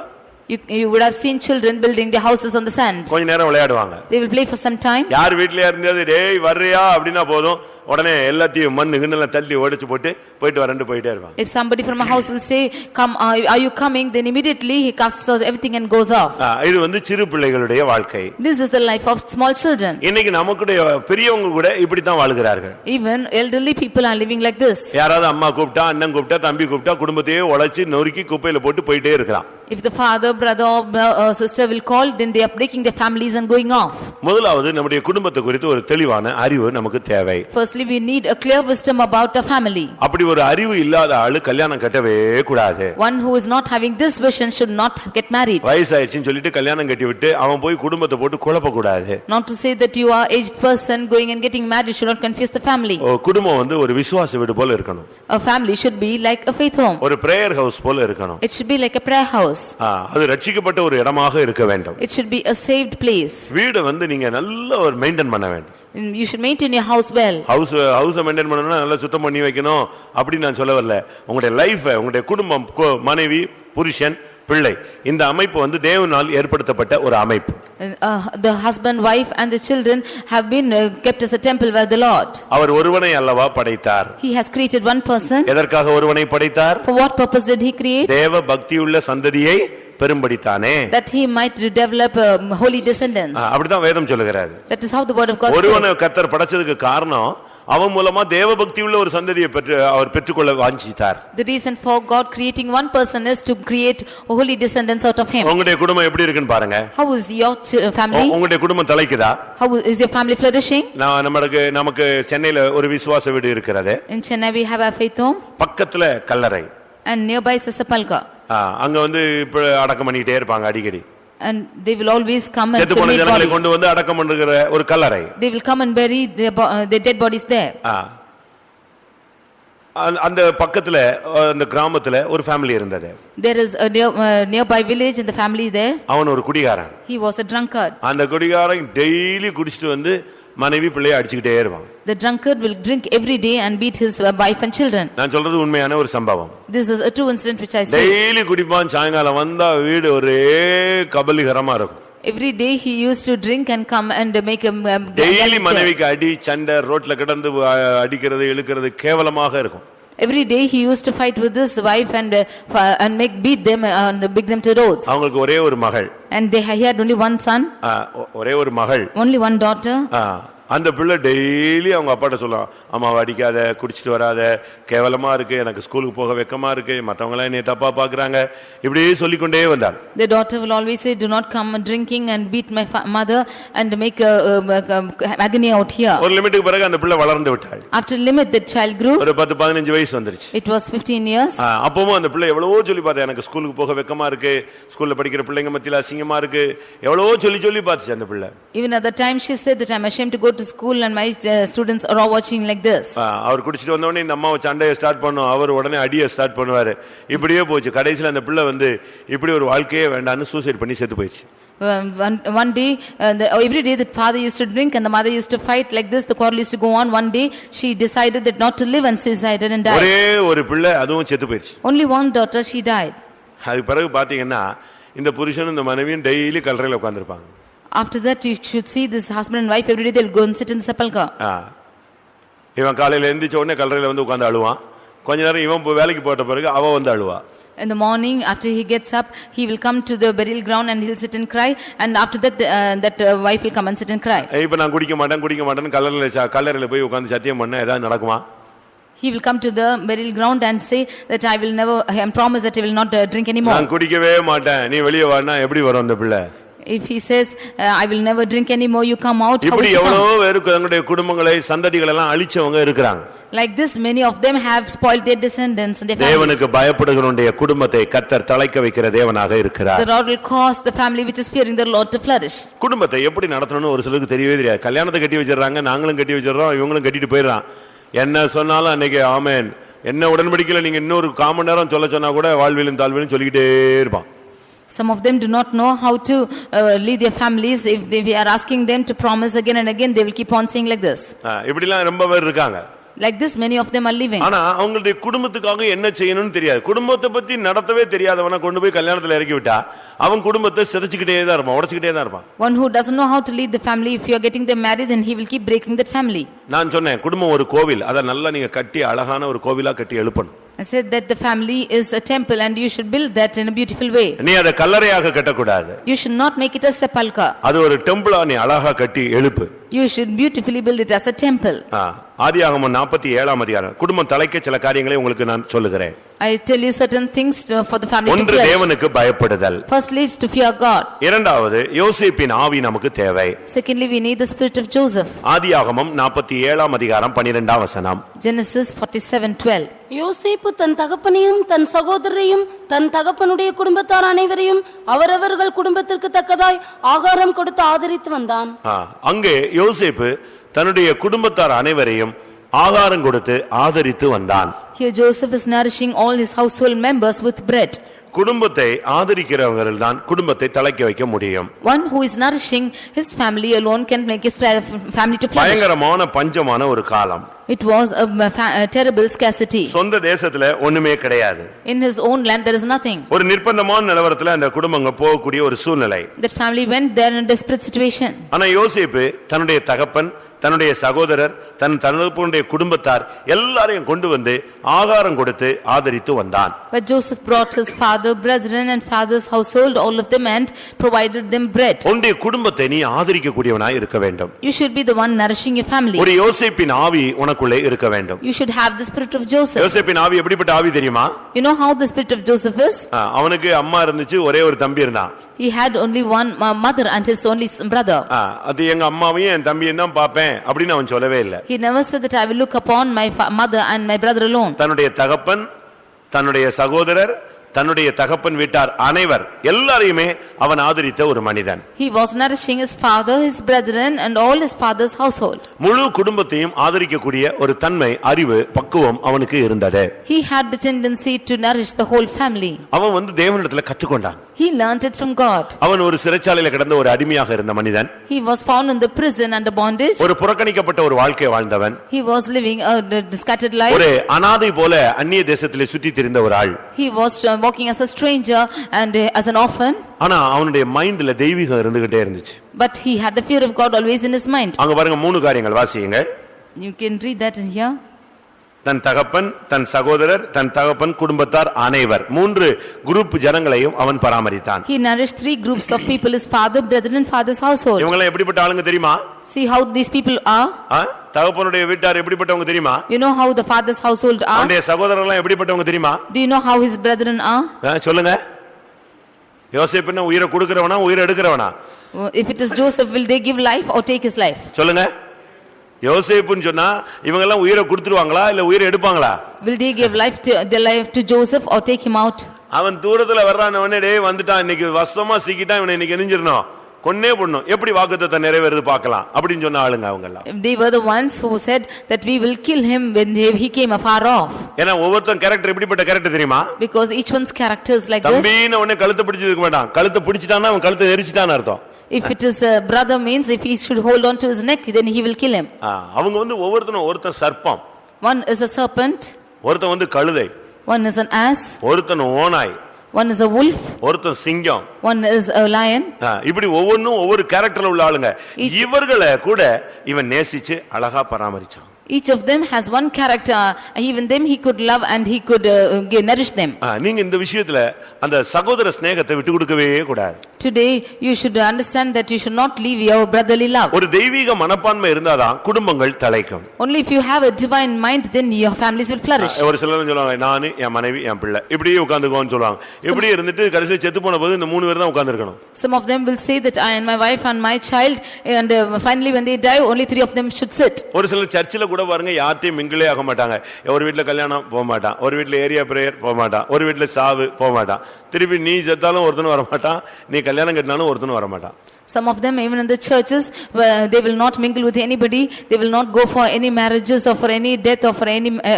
You would have seen children building their houses on the sand. கொஞ்ச நேரம் விளையாடுவாங்க. They will play for some time. யார் வீட்லயா இருந்தது டேய் வர்றியா அப்படினா போதும் உடனே எல்லாத்தையும் மண்ணு கிண்ணெல்லாம் தள்ளி உடைச்சு போயிட்டு வரண்டு போயிட்டே இருப்பாங்க. If somebody from a house will say come are you coming, then immediately he casts out everything and goes off. இது வந்து சிறு பிள்ளைகளுடைய வாழ்க்கை. This is the life of small children. இன்னைக்கு நமக்குடைய பெரியவங்க கூட இப்படி தான் வாழுகிறார்கள். Even elderly people are living like this. யாராவது அம்மா கூப்பிட்டா அண்ணன் கூப்பிட்டா தம்பி கூப்பிட்டா குடும்பத்தையே உடைச்சு நொறுக்கி குப்பையில போட்டு போயிட்டே இருக்கான். If the father, brother or sister will call, then they are breaking their families and going off. முதலாவது நம்முடைய குடும்பத்தை குறித்து ஒரு தெளிவான அறிவு நமக்கு தேவை. Firstly, we need a clear wisdom about a family. அப்படி ஒரு அறிவு இல்லாத ஆளு கல்யாணம் கட்டவே கூடாது. One who is not having this vision should not get married. வயசாயிடுச்சுன்னு சொல்லிட்டு கல்யாணம் கட்டி விட்டு அவன் போய் குடும்பத்தை போட்டு குழப்ப கூடாது. Not to say that you are aged person going and getting married should not confuse the family. குடும்பம் வந்து ஒரு விசுவாச வீடு போல இருக்கணும். A family should be like a faith home. ஒரு prayer house போல இருக்கணும். It should be like a prayer house. அது ரட்சிக்கப்பட்ட ஒரு இடமாக இருக்க வேண்டும். It should be a saved place. வீடு வந்து நீங்க நல்ல ஒரு மெயின்டைன் பண்ண வேண்டும். You should maintain your house well. House maintain பண்ணனும்னா நல்லா சுத்தம் பண்ணி வைக்கணும் அப்படி நான் சொல்ல வரல. உங்களுடைய லைஃப், உங்களுடைய குடும்பம், மனைவி, புருஷன், பிள்ளை, இந்த அமைப்பு வந்து தேவனால் ஏற்படுத்தப்பட்ட ஒரு அமைப்பு. The husband, wife and the children have been kept as a temple by the Lord. அவர் ஒருவனை அல்லவா படைத்தார். He has created one person. எதற்காக ஒருவனை படைத்தார்? For what purpose did he create? தேவ பக்தியுள்ள சந்ததியை பெரும்படித்தானே. That he might develop holy descendants. அப்படிதான் வேதம் சொல்லுகிறது. That is how the word of God says. ஒருவனை கர்த்தர் படைச்சதுக்கு காரணம் அவன் மூலமா தேவபக்தி உள்ள ஒரு சந்ததியை அவர் பெற்றுக்கொள்ள வாஞ்சித்தார். The reason for God creating one person is to create holy descendants out of him. உங்களுடைய குடும்பம் எப்படி இருக்குன்னு பாருங்க. How is your family? உங்களுடைய குடும்பம் தலைக்குதா? How is your family flourishing? நமக்கு சென்னையில ஒரு விசுவாச வீடு இருக்கிறது. In Chennai we have a faith home. பக்கத்துல கல்லறை. And nearby is a sepulchre. அங்க வந்து இப்ப அடக்கம் பண்ணிட்டே இருப்பாங்க அடிக்கடி. And they will always come and செத்து போன ஜனங்களை கொண்டு வந்து அடக்கம் பண்ணுகிற ஒரு கல்லறை. They will come and bury their dead bodies there. அந்த பக்கத்துல அந்த கிராமத்துல ஒரு ஃபேமிலி இருந்தது. There is a nearby village and the family is there. அவன் ஒரு குடிகாரன். He was a drunkard. அந்த குடிகாரன் டெய்லி குடிச்சிட்டு வந்து மனைவி பிள்ளையை அடிச்சிட்டே இருப்பான். The drunkard will drink every day and beat his wife and children. நான் சொல்றது உண்மையான ஒரு சம்பவம். This is a true incident which I say. Daily குடிப்பான், சாயங்காலம் வந்தா வீடு ஒரே கபலீகரமா இருக்கும். Every day he used to drink and come and make a daily மனைவிக்கு அடி சண்டை, ரோட்ல கிடந்து அடிக்கிறது இழுக்கிறது கேவலமாக இருக்கும். Every day he used to fight with his wife and beat them and bring them to roads. அவங்களுக்கு ஒரே ஒரு மகள். And he had only one son. ஒரே ஒரு மகள். Only one daughter. அந்த பிள்ளை டெய்லி அவங்க அப்பாட்ட சொல்லுவான், அம்மாவை அடிக்காத, குடிச்சிட்டு வராத, கேவலமா இருக்கு, எனக்கு ஸ்கூலுக்கு போக வெக்கமா இருக்கு, மத்தவங்க எல்லாம் என்னை தப்பா பாக்குறாங்க, இப்படியே சொல்லிக்கொண்டே வந்தாள். The daughter will always say, do not come drinking and beat my mother and make agony out here. ஒரு லிமிட்டுக்கு பிறகு அந்த பிள்ளை வளர்ந்து விட்டாள். After limit the child grew. ஒரு 10-15 வயசு வந்துருச்சு. It was 15 years. அப்பவும் அந்த பிள்ளை எவ்வளவோ சொல்லி பார்த்தா, எனக்கு ஸ்கூலுக்கு போக வெக்கமா இருக்கு, ஸ்கூல்ல படிக்கிற பிள்ளைங்க மத்தியில அசிங்கமா இருக்கு, எவ்வளவோ சொல்லி பார்த்துச்சு அந்த பிள்ளை. Even at the time she said that I am ashamed to go to school and my students are all watching like this. அவர் குடிச்சிட்டு வந்த உடனே இந்த அம்மாவை சண்டையை ஸ்டார்ட் பண்ணும், அவர் உடனே அடியை ஸ்டார்ட் பண்ணுவாரு. இப்படியே போச்சு. கடைசில அந்த பிள்ளை வந்து இப்படி ஒரு வாழ்க்கையே வேண்டாம்னு சூசைட் பண்ணி செத்து போயிடுச்சு. One day every day the father used to drink and the mother used to fight like this. The quarrel used to go on. One day she decided that not to live and suicided and died. ஒரே ஒரு பிள்ளை, அதுவும் செத்து போயிடுச்சு. Only one daughter, she died. அதுக்கு பிறகு பாத்தீங்கன்னா இந்த புருஷனும் இந்த மனைவியும் daily கல்லறையில உட்கார்ந்திருப்பாங்க. After that you should see this husband and wife every day they'll go and sit in the sepulchre. இவன் காலையில எந்திரிச்ச உடனே கல்லறையில வந்து உட்கார்ந்து அழுவான். கொஞ்ச நேரம் இவன் வேலைக்கு போட்ட பிறகு அவ வந்து அழுவா. In the morning after he gets up he will come to the burial ground and he'll sit and cry, and after that wife will come and sit and cry. இப்ப நான் குடிக்க மாட்டேன்னு கல்லறையில போய் உட்கார்ந்து சத்தியம் பண்ண ஏதாவது நடக்குமா? He will come to the burial ground and say that I will never, I am promised that I will not drink anymore. நான் குடிக்கவே மாட்டேன், நீ வெளிய வான்னா எப்படி வரும் அந்த பிள்ளை? If he says I will never drink anymore, you come out. இப்படி எவ்வளவோ பேருக்கு தங்களுடைய குடும்பங்களை சந்ததிகளை எல்லாம் அழிச்சவங்க இருக்காங்க. Like this, many of them have spoiled their descendants and their families. தேவனுக்கு பயப்படுகிறவனுடைய குடும்பத்தை கர்த்தர் தழைக்க வைக்கிற தேவனாக இருக்கிறார். The Lord will cause the family which is fearing the Lord to flourish. குடும்பத்தை எப்படி நடத்தணும்னு ஒரு சிலருக்கு தெரியவே தெரியாது. கல்யாணத்தை கட்டி வச்சிடறாங்க, நாங்களும் கட்டி வச்சிடறோம், இவங்களும் கட்டிட்டு போயிடறான். என்ன சொன்னாலும் அன்னைக்கு ஆமென், என்ன உடன்படிக்கையில நீங்க இன்னொரு காமன் நேரம் சொல்ல சொன்னா கூட வாழ்விலும் தாழ்விலும் சொல்லிக்கிட்டே இருப்பான். Some of them do not know how to lead their families. If we are asking them to promise again and again, they will keep on saying like this. இப்படிலாம் ரொம்ப பேர் இருக்காங்க. Like this, many of them are living. ஆனா அவங்களுடைய குடும்பத்துக்காக என்ன செய்யணும்னு தெரியாது. குடும்பத்தை பத்தி நடத்தவே தெரியாதவனை கொண்டு போய் கல்யாணத்துல இறக்கி விட்டா அவன் குடும்பத்தை சிதைச்சுக்கிட்டே தான் இருப்பான், உடைச்சுக்கிட்டே தான் இருப்பான். One who doesn't know how to lead the family, if you are getting them married, then he will keep breaking that family. நான் சொன்னேன் குடும்பம் ஒரு கோவில், அத நல்லா நீங்க கட்டி அழகான ஒரு கோவிலா கட்டி எழுப்பணும். I said that the family is a temple and you should build that in a beautiful way. நீ அத கல்லறையாக கட்டக்கூடாது. You should not make it a sepulcher. அது ஒரு டெம்பிளா நீ அழகா கட்டி எழுப்பு. You should beautifully build it as a temple. ஆதியாகமம் 47ஆம் அதிகாரம். குடும்பம் தலைக்க சில காரியங்களை உங்களுக்கு நான் சொல்லுகிறேன். I tell you certain things for the family to ஒன்று flourish. தேவனுக்கு பயப்படுதல். First leads to fear God. இரண்டாவது யோசேப்பின் ஆவி நமக்கு தேவை. Secondly, we need the spirit of Joseph. ஆதியாகமம் 47ஆம் அதிகாரம் 12ஆம் வசனம். Genesis 47:12. யோசேப்பு தன் தகப்பனையும் தன் சகோதரரையும் தன் தகப்பனுடைய குடும்பத்தார் அனைவரையும் அவரவர்கள் குடும்பத்திற்கு தக்கதாய் ஆகாரம் கொடுத்து ஆதரித்து வந்தான். அங்கே யோசேப்பு தன்னுடைய குடும்பத்தார் அனைவரையும் ஆகாரம் கொடுத்து ஆதரித்து வந்தான். Here Joseph is nourishing all his household members with bread. குடும்பத்தை ஆதரிக்கிறவர்கள் தான் குடும்பத்தை தலைக்க வைக்க முடியும். One who is nourishing his family alone can make his family to flourish. பயங்கரமான பஞ்சமான ஒரு காலம். It was a terrible scarcity. சொந்த தேசத்துல ஒண்ணுமே கிடையாது. In his own land there is nothing. ஒரு நிர்பந்தமான நிலவரத்துல அந்த குடும்பங்க போகக்கூடிய ஒரு சூழ்நிலை. That family went there in a desperate situation. ஆனா யோசேப்பு தன்னுடைய தகப்பன், தன்னுடைய சகோதரர், தன் தன்னுடைய குடும்பத்தார் எல்லாரையும் கொண்டு வந்து ஆகாரம் கொடுத்து ஆதரித்து வந்தான். But Joseph brought his father, brethren and father's household, all of them, and provided them bread. உன்னுடைய குடும்பத்தை நீ ஆதரிக்க கூடியவனாய் இருக்க வேண்டும். You should be the one nourishing your family. ஒரு யோசேப்பின் ஆவி உனக்குள்ளே இருக்க வேண்டும். You should have the spirit of Joseph. யோசேப்பின் ஆவி எப்படிப்பட்ட ஆவி தெரியுமா? You know how the spirit of Joseph is? அவனுக்கு அம்மா இருந்துச்சு, ஒரே ஒரு தம்பி இருந்தான். He had only one mother and his only brother. அது எங்க அம்மாவையும் என் தம்பியையும் தான் பாப்பேன் அப்படின்னு அவன் சொல்லவே இல்லை. He never said that I will look upon my mother and my brother alone. தன்னுடைய தகப்பன், தன்னுடைய சகோதரர், தன்னுடைய தகப்பன் வீட்டார் அனைவர் எல்லாரையுமே அவன் ஆதரித்த ஒரு மனிதன். He was nourishing his father, his brethren and all his father's household. முழு குடும்பத்தையும் ஆதரிக்கக்கூடிய ஒரு தன்மை, அறிவு, பக்குவம் அவனுக்கு இருந்தது. He had the tendency to nourish the whole family. அவன் வந்து தேவனிடத்துல கற்றுக்கொண்டான். He learned it from God. அவன் ஒரு சிறைச்சாலையில கிடந்த ஒரு அடிமையாக இருந்த மனிதன். He was found in the prison under bondage. ஒரு புறக்கணிக்கப்பட்ட ஒரு வாழ்க்கை வாழ்ந்தவன். He was living a scattered life. ஒரு அனாதை போல அந்நிய தேசத்திலே சுற்றி திரிந்த ஒரு ஆள். He was walking as a stranger and as an orphan. ஆனா அவனுடைய மைண்ட்ல தெய்வீகம் இருந்துகிட்டே இருந்துச்சு. But he had the fear of God always in his mind. அங்க பாருங்க, 3 காரியங்கள் வாசியுங்க. You can read that in here. தன் தகப்பன், தன் சகோதரர், தன் தகப்பன் குடும்பத்தார் அனைவர் 3 குரூப் ஜனங்களையும் அவன் பராமரித்தான். He nourished 3 groups of people: his father, brethren and father's household. இவங்க எல்லாம் எப்படிப்பட்ட ஆளுங்க தெரியுமா? See how these people are. தகப்பனுடைய வீட்டார் எப்படிப்பட்டவங்க தெரியுமா? You know how the father's household are. அவனுடைய சகோதரர்கள் எல்லாம் எப்படிப்பட்டவங்க தெரியுமா? Do you know how his brethren are? சொல்லுங்க. யோசேப்புன்னா உயிரை கொடுக்கிறவனா உயிரை எடுக்கிறவனா? If it is Joseph, will they give life or take his life? சொல்லுங்க. யோசேப்புன்னு சொன்னா இவங்க எல்லாம் உயிரை கொடுத்துருவாங்களா இல்ல உயிரை எடுப்பாங்களா? Will they give their life to Joseph or take him out? அவன் தூரத்துல வர்றானவனே, டேய் வந்துட்டான், இன்னைக்கு வசமா சிக்கிட்டான், இவனை இன்னைக்கு எரிஞ்சிரணும், கொன்னே போடணும், எப்படி வாக்குத்தத்தம் நிறைவேறுது பார்க்கலாம் அப்படின்னு சொன்ன ஆளுங்க அவங்க எல்லாம். They were the ones who said that we will kill him when he came afar off. ஏன்னா ஒவ்வொருத்தன் கேரக்டர் எப்படிப்பட்ட கேரக்டர் தெரியுமா? Because each one's character is like this. தம்பின்னு உடனே கழுத்தை பிடிச்சிட்டு இருக்க வேண்டாம், கழுத்தை பிடிச்சிட்டான்னா அவன் கழுத்தை நெரிச்சிட்டான்னு அர்த்தம். If it is a brother, means if he should hold on to his neck, then he will kill him. அவங்க வந்து ஒருத்தன் சர்ப்பம், One is a serpent, ஒருத்தன் வந்து கழுதை, one is an ass, ஒருத்தன் ஓநாய், one is a wolf, ஒருத்தன் சிங்கம், one is a lion. இப்படி ஒவ்வொன்றும் ஒவ்வொரு கேரக்டர்ல உள்ள ஆளுங்க. இவர்களை கூட இவன் நேசிச்சு அழகா பராமரிச்சான். Each of them has one character. Even them he could love and he could nourish them. நீங்க இந்த விஷயத்துல அந்த சகோதர ஸ்நேகத்தை விட்டு கொடுக்கவே கூடாது. Today you should understand that you should not leave your brotherly love. ஒரு தெய்வீக மனப்பான்மை இருந்தாதான் குடும்பங்கள் தழைக்கும். Only if you have a divine mind, then your families will flourish. ஒரு சிலர் சொல்லுவாங்க நானு என் மனைவி என் பிள்ளை இப்படியே உட்கார்ந்துக்கோன்னு சொல்லுவாங்க. இப்படி இருந்துட்டு கடைசியா செத்து போன போது இந்த மூணு பேர் தான் உட்கார்ந்திருக்கணும். Some of them will say that I and my wife and my child, and finally when they die only three of them should sit. ஒரு சிலர் சர்ச்சில் கூட பாருங்க யார்ட்டையும் மிங்கிளே ஆக மாட்டாங்க. ஒரு வீட்டுல கல்யாணம் போக மாட்டான், ஒரு வீட்டுல ஏரியா பிரேயர் போக மாட்டான், ஒரு வீட்டுல சாவு போக மாட்டான். திருப்பி நீ செத்தாலும் ஒருத்தனும் வர மாட்டான், நீ கல்யாணம் கட்டினாலும் ஒருத்தனும் வர மாட்டான். Some of them even in the churches, they will not mingle with anybody, they will not go for any marriages or for any death or for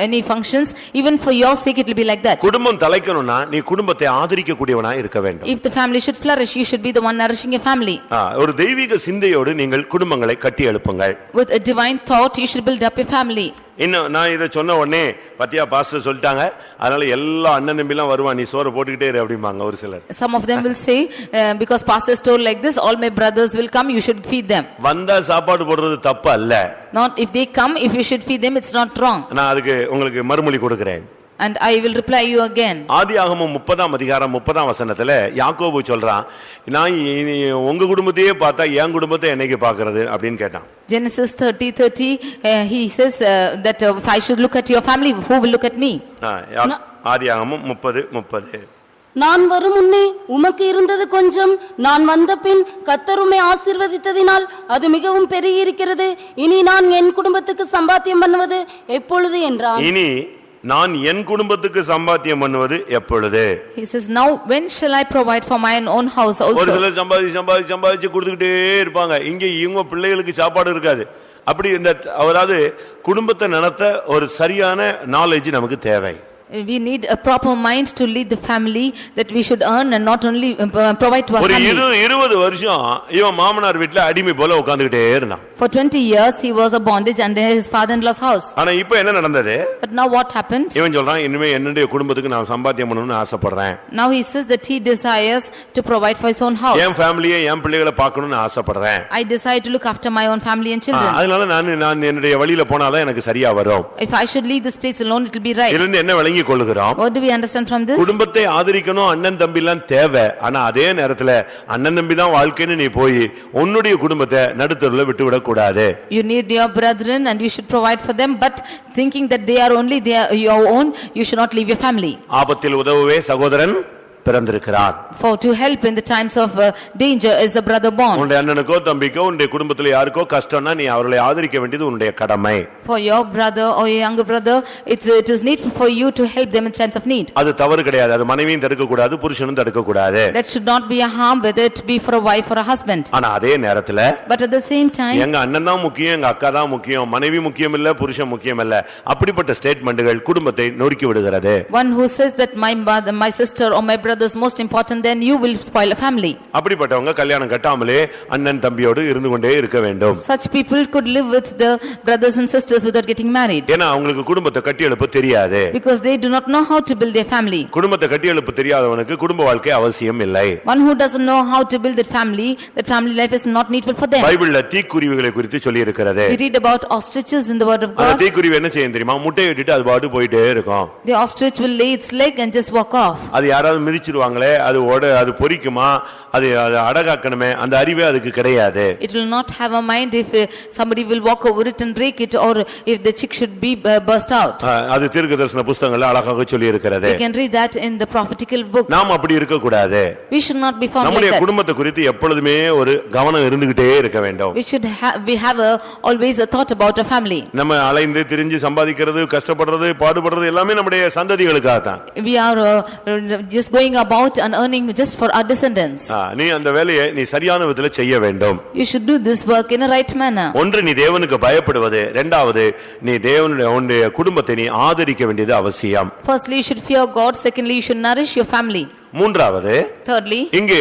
any functions. Even for your sake it will be like that. குடும்பம் தலைக்கணும்னா நீ குடும்பத்தை ஆதரிக்க கூடியவனா இருக்க வேண்டும். If the family should flourish, you should be the one nourishing your family. ஒரு தெய்வீக சிந்தையோடு நீங்கள் குடும்பங்களை கட்டி எழுப்புங்கள். With a divine thought you should build up your family. இன்னும் நான் இதை சொன்ன உடனே பத்தியா பாஸ்டர் சொல்லிட்டாங்க, அதனால எல்லா அண்ணன் தம்பிலாம் வருவான், நீ சோறு போட்டுக்கிட்டே இரு அப்படிம்பாங்க ஒரு சிலர். Some of them will say, because pastor told like this, all my brothers will come, you should feed them. வந்தா சாப்பாடு போடுறது தப்பு அல்ல. Not if they come, if you should feed them, it's not wrong. நான் அதுக்கு உங்களுக்கு மறுமொழி கொடுக்கிறேன். And I will reply you again. ஆதியாகமம் 30ஆம் அதிகாரம் 30ஆம் வசனத்துல யாக்கோபு சொல்றான், நான் உங்க குடும்பத்தையே பார்த்தா என் குடும்பத்தை என்னைக்கு பார்க்கிறது அப்படின்னு கேட்டான். Genesis 30:30, he says that if I should look at your family, who will look at me? ஆதியாகமம் 30:30. நான் வரும் முன்னே உமக்கு இருந்தது கொஞ்சம், நான் வந்த பின் கர்த்தர் உம்மை ஆசீர்வதித்ததினால் அது மிகவும் பெருகியிருக்கிறது. இனி நான் என் குடும்பத்துக்கு சம்பாத்தியம் பண்ணுவது எப்பொழுது என்றான். இனி நான் என் குடும்பத்துக்கு சம்பாத்தியம் பண்ணுவது எப்பொழுது? He says, now when shall I provide for my own house also? ஒரு சிலர் சம்பாதிச்சு கொடுத்துக்கிட்டே இருப்பாங்க, இங்க இவங்க பிள்ளைகளுக்கு சாப்பாடு இருக்காது. அப்படி இந்த அவராது குடும்பத்தை நடத்த ஒரு சரியான நாலேஜ் நமக்கு தேவை. We need a proper mind to lead the family, that we should earn and not only provide to our family. ஒரு 20 வருஷம் இவன் மாமனார் வீட்ல அடிமை போல உட்கார்ந்துட்டே இருந்தான். For 20 years he was a bondage under his father-in-law's house. ஆனா இப்போ என்ன நடந்தது? But now what happened? இவன் சொல்றான், இனிமே என்னுடைய குடும்பத்துக்கு நான் சம்பாத்தியம் பண்ணணும்னு ஆசைப்படுறேன். Now he says that he desires to provide for his own house. என் ஃபேமிலியை என் பிள்ளைகளை பார்க்கணும்னு ஆசைப்படுறேன். I desire to look after my own family and children. அதனால நான் என்னுடைய வழியில போனாதான் எனக்கு சரியா வரும். If I should leave this place alone, it will be right. இருந்து என்ன விளங்கி கொள்கிறோம்? What do we understand from this? குடும்பத்தை ஆதரிக்கணும், அண்ணன் தம்பி எல்லாம் தேவை. ஆனா அதே நேரத்துல அண்ணன் தம்பி தான் வாழ்க்கைன்னு நீ போய் உன்னுடைய குடும்பத்தை நடுத்தருல விட்டு விட கூடாது. You need your brethren and you should provide for them, but thinking that they are only your own, you should not leave your family. ஆபத்தில் உதவவே சகோதரன் பிறந்திருக்கிறார். For to help in the times of danger is the brother born. உன்னுடைய அண்ணனுக்கோ தம்பிக்கோ உன்னுடைய குடும்பத்துல யாருக்கோ கஷ்டம்னா நீ அவர்களை ஆதரிக்க வேண்டியது உன்னுடைய கடமை. For your brother or your younger brother, it is needful for you to help them in times of need. அது தவறு கிடையாது. அது மனைவியும் தடுக்க கூடாது, புருஷனும் தடுக்க கூடாது. That should not be a harm, whether it be for a wife or a husband. ஆனா அதே நேரத்துல But at the same time, எங்க அண்ணன் தான் முக்கியம், எங்க அக்கா தான் முக்கியம், மனைவி முக்கியம் இல்ல, புருஷன் முக்கியம் இல்ல, அப்படிப்பட்ட ஸ்டேட்மென்ட்கள் குடும்பத்தை நொறுக்கி விடுகிறது. one who says that my mother, my sister or my brother is most important, then you will spoil a family. அப்படிப்பட்டவங்க கல்யாணம் கட்டாமலே அண்ணன் தம்பியோடு இருந்து கொண்டே இருக்க வேண்டும். Such people could live with the brothers and sisters without getting married. ஏன்னா அவங்களுக்கு குடும்பத்தை கட்டி எழுப்ப தெரியாது. Because they do not know how to build their family. குடும்பத்தை கட்டி எழுப்ப தெரியாதவனுக்கு குடும்ப வாழ்க்கை அவசியம் இல்லை. One who doesn't know how to build that family life is not needful for them. பைபிள்ல தீக்குருவிகளை குறித்து சொல்லி இருக்கிறது. We read about ostriches in the word of God. அந்த தீக்குருவி என்ன செய்யும் தெரியுமா? முட்டையை இட்டுட்டு அது பாட்டு போயிட்டே இருக்கும். The ostrich will lay its leg and just walk off. அது யாராவது மிதிச்சிடுவாங்களே, அது பொரிக்குமா, அது அடகாக்கணுமே, அந்த அறிவே அதுக்கு கிடையாது. It will not have a mind if somebody will walk over it and break it, or if the chick should be burst out. அது தீர்க்கதரிசன புத்தகங்கள்ல அழகாக சொல்லி இருக்கிறது. We can read that in the prophetical book. நாம் அப்படி இருக்க கூடாது. We should not be found like that. நம்முடைய குடும்பத்தை குறித்து எப்பொழுதுமே ஒரு கவனம் இருந்துகிட்டே இருக்க வேண்டும். We have always a thought about a family. நம்ம அலைந்து திரிஞ்சு சம்பாதிக்கிறது, கஷ்டப்படுறது, பாடுபடுறது எல்லாமே நம்முடைய சந்ததிகளுக்காக தான். We are just going about and earning just for our descendants. நீ அந்த வேலையை நீ சரியான விதத்துல செய்ய வேண்டும். You should do this work in a right manner. ஒன்று நீ தேவனுக்கு பயப்படுவது, இரண்டாவது நீ தேவனுடைய குடும்பத்தை நீ ஆதரிக்க வேண்டியது அவசியம். Firstly, you should fear God. Secondly, you should nourish your family. மூன்றாவது, thirdly, இங்கே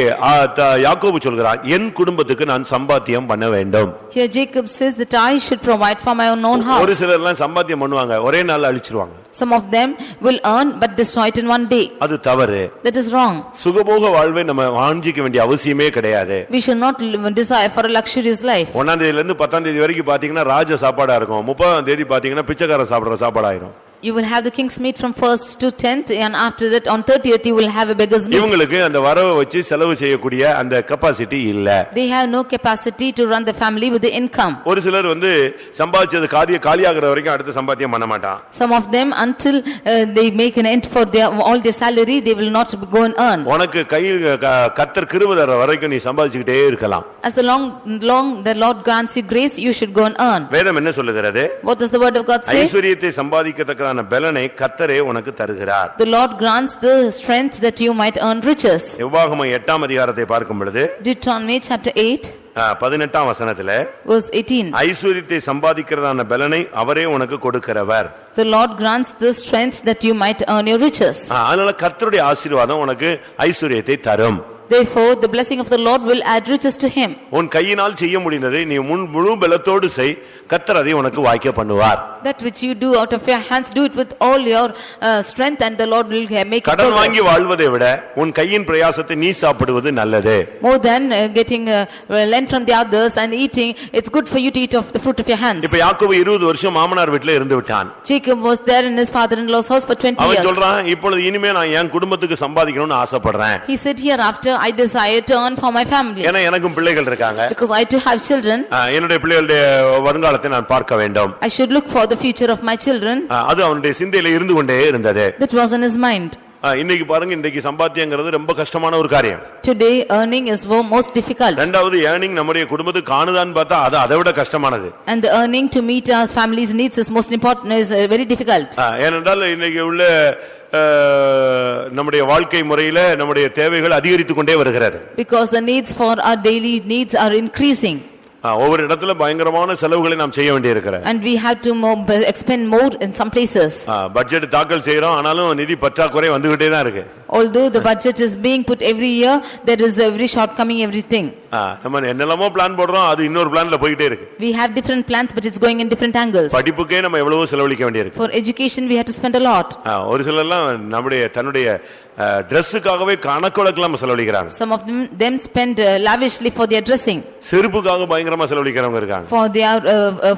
யாக்கோபு சொல்கிறான், என் குடும்பத்துக்கு நான் சம்பாத்தியம் பண்ண வேண்டும். Here Jacob says that I should provide for my own house. ஒரு சிலர் எல்லாம் சம்பாத்தியம் பண்ணுவாங்க, ஒரே நாள்ல அழிச்சிருவாங்க. Some of them will earn but destroy it in one day. அது தவறு. That is wrong. சுகபோக வாழ்வை நம்ம வாஞ்சிக்க வேண்டிய அவசியமே கிடையாது. We should not desire for a luxurious life. 1ஆம் தேதியில இருந்து 10ஆம் தேதி வரைக்கும் பாத்தீங்கன்னா ராஜ சாப்பாடா இருக்கும். 30ஆம் தேதி பாத்தீங்கன்னா பிச்சைக்கார சாப்பிடுற சாப்பாடாயிரும். You will have the king's meat from 1st to 10th, and after that on 30th you will have a beggar's meat. இவங்களுக்கு அந்த வரவை வச்சு செலவு செய்யக்கூடிய அந்த கெபாசிட்டி இல்ல. They have no capacity to run the family with the income. ஒரு சிலர் வந்து சம்பாதிச்சது காலியாகிற வரைக்கும் அடுத்த சம்பாத்தியம் பண்ண மாட்டான். Some of them until they make an end for their all their salary, they will not go and earn. உனக்கு கையில் கர்த்தர் கிருபை தர வரைக்கும் நீ சம்பாதிச்சுக்கிட்டே இருக்கலாம். As the long the Lord grants you grace, you should go and earn. வேதம் என்ன சொல்லுகிறது? What does the word of God say? ஐஸ்வரியத்தை சம்பாதிக்கத்தக்க பலனை கர்த்தரே உனக்கு தருகிறார். The Lord grants the strength that you might earn riches. எவ்வாகமம் 8ஆம் அதிகாரத்தை பார்க்கும் பொழுது Deuteronomy chapter 8 18ஆம் வசனத்திலே verse 18. ஐஸ்வரியத்தை சம்பாதிக்கிறதான பலனை அவரே உனக்கு கொடுக்கிறவர். The Lord grants the strength that you might earn your riches. அதனால கர்த்தருடைய ஆசீர்வாதம் உனக்கு ஐஸ்வரியத்தை தரும். Therefore the blessing of the Lord will add riches to him. உன் கையினால் செய்ய முடிந்ததை நீ முழு பலத்தோடு செய், கர்த்தர் அதை உனக்கு வாய்க்க பண்ணுவார். That which you do out of your hands, do it with all your strength, and the Lord will make it கடன் progress. வாங்கி வாழ்வதை விட உன் கையின் பிரயாசத்தை நீ சாப்பிடுவது நல்லது. More than getting lent from the others and eating, it's good for you to eat of the fruit of your hands. இப்ப யாக்கோபு 20 வருஷம் மாமனார் வீட்ல இருந்து விட்டான். Jacob was there in his father-in-law's house for 20 அவன் years. சொல்றான், இப்பொழுது இனிமே நான் என் குடும்பத்துக்கு சம்பாதிக்கணும்னு ஆசைப்படுறேன். He said, hereafter I desire to earn for my family, ஏன்னா எனக்கும் பிள்ளைகள் இருக்காங்க. because I too have children. என்னுடைய பிள்ளைகளுடைய வருங்காலத்தை நான் பார்க்க வேண்டும். I should look for the future of my children. அது அவனுடைய சிந்தையில இருந்து கொண்டே இருந்தது. That was in his mind. இன்னைக்கு பாருங்க, இன்னைக்கு சம்பாத்தியங்கிறது ரொம்ப கஷ்டமான ஒரு காரியம். Today earning is most difficult. இரண்டாவது ஏர்னிங் நம்முடைய குடும்பத்துக்கு காணுதான்னு பார்த்தா அது அதை விட கஷ்டமானது. And the earning to meet our family's needs is most important, is very difficult. ஏனென்றால் இன்னைக்கு உள்ள நம்முடைய வாழ்க்கை முறையில நம்முடைய தேவைகள் அதிகரித்துக் கொண்டே வருகிறது. Because the needs for our daily needs are increasing. ஒவ்வொரு இடத்துல பயங்கரமான செலவுகளை நாம் செய்ய வேண்டியிருக்கிறது. And we have to expend more in some places. Budget தாக்கல் செய்றோம், ஆனாலும் நிதி பற்றாக்குறை வந்துகிட்டே தான் இருக்கு. Although the budget is being put every year, there is every shortcoming, everything. நம்ம என்னெல்லாமோ பிளான் போடுறோம், அது இன்னொரு பிளான்ல போயிட்டே இருக்கு. We have different plans, but it's going in different angles. படிப்புக்கே நம்ம எவ்வளவோ செலவழிக்க வேண்டியிருக்கு. For education we have to spend a lot. ஒரு சிலர்லாம் தன்னுடைய Dressக்காகவே கணக்கொடுக்கலாம் செலவழிக்கிறாங்க. Some of them spend lavishly for their dressing. செருப்புக்காக பயங்கரமா செலவழிக்கிறவங்க இருக்காங்க.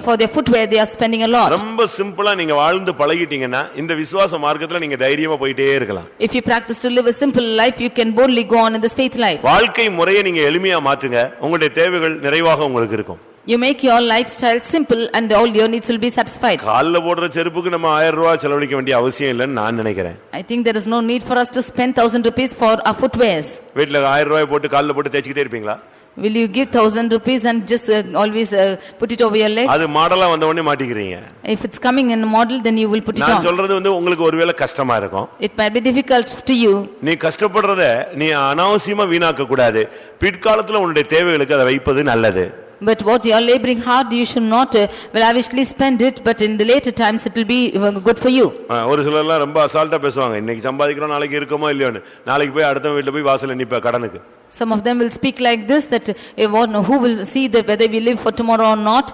For their footwear they are spending a lot. ரொம்ப சிம்பிளா நீங்க வாழ்ந்து பழகிட்டீங்கன்னா இந்த விசுவாச மார்க்கத்துல நீங்க தைரியமா போயிட்டே இருக்கலாம். If you practice to live a simple life, you can boldly go on in this faith life. வாழ்க்கை முறையை நீங்க எளிமையா மாற்றுங்க, உங்களுடைய தேவைகள் நிறைவாக உங்களுக்கு இருக்கும். You make your lifestyle simple and all your needs will be satisfied. கால்ல போடுற செருப்புக்கு நம்ம 1000 ரூபாய் செலவழிக்க வேண்டிய அவசியம் இல்லன்னு நான் நினைக்கிறேன். I think there is no need for us to spend 1000 rupees for our footwears. வீட்ல 1000 ரூபாய் போட்டு கால்ல போட்டு தேய்ச்சிட்டே இருப்பீங்களா? Will you give 1000 rupees and just always put it over your legs? அது மாடலா வந்த உடனே மாட்டிக்கிறீங்க. If it's coming in a model, then you will put it on. நான் சொல்றது உங்களுக்கு ஒருவேளை கஷ்டமா இருக்கும். It might be difficult to you. நீ கஷ்டப்படுறத நீ அனாவசியமா வீணாக்க கூடாது. பிற்காலத்துல உன்னுடைய தேவைகளுக்கு அதை வைப்பது நல்லது. But what you are laboring hard, you should not lavishly spend it, but in the later times it will be good for you. ஒரு சிலர்லாம் ரொம்ப அசால்ட்டா பேசுவாங்க, இன்னைக்கு சம்பாதிக்கிறோம் நாளைக்கு இருக்கோமோ இல்லையோன்னு. நாளைக்கு போய் அடுத்த வீட்ல போய் வாசல்ல நிப்ப கடனுக்கு. Some of them will speak like this, that who will see that whether we live for tomorrow or not,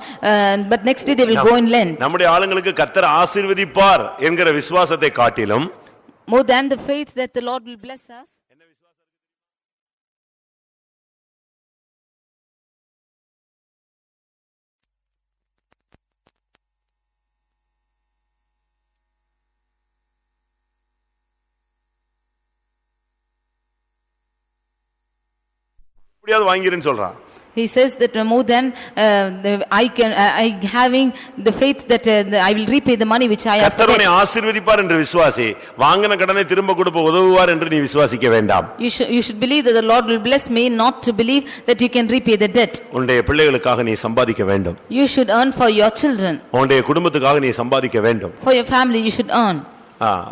but next day they will go and lend. நம்முடைய ஆளுங்களுக்கு கர்த்தர் ஆசீர்வதிப்பார் என்கிற விசுவாசத்தை காட்டிலும் more than the faith that the Lord will bless us. வாங்கிருன்னு சொல்றான். He says that more than I having the faith that I will repay the money which I ask. கர்த்தர் உன்னை ஆசீர்வதிப்பார் என்று விசுவாசி, வாங்கின கடனை திரும்ப கொடுக்க உதவுவார் என்று நீ விசுவாசிக்க வேண்டாம். You should believe that the Lord will bless me, not to believe that you can repay the debt. உன்னுடைய பிள்ளைகளுக்காக நீ சம்பாதிக்க வேண்டும். You should earn for your children. உன்னுடைய குடும்பத்துக்காக நீ சம்பாதிக்க வேண்டும். For your family you should earn.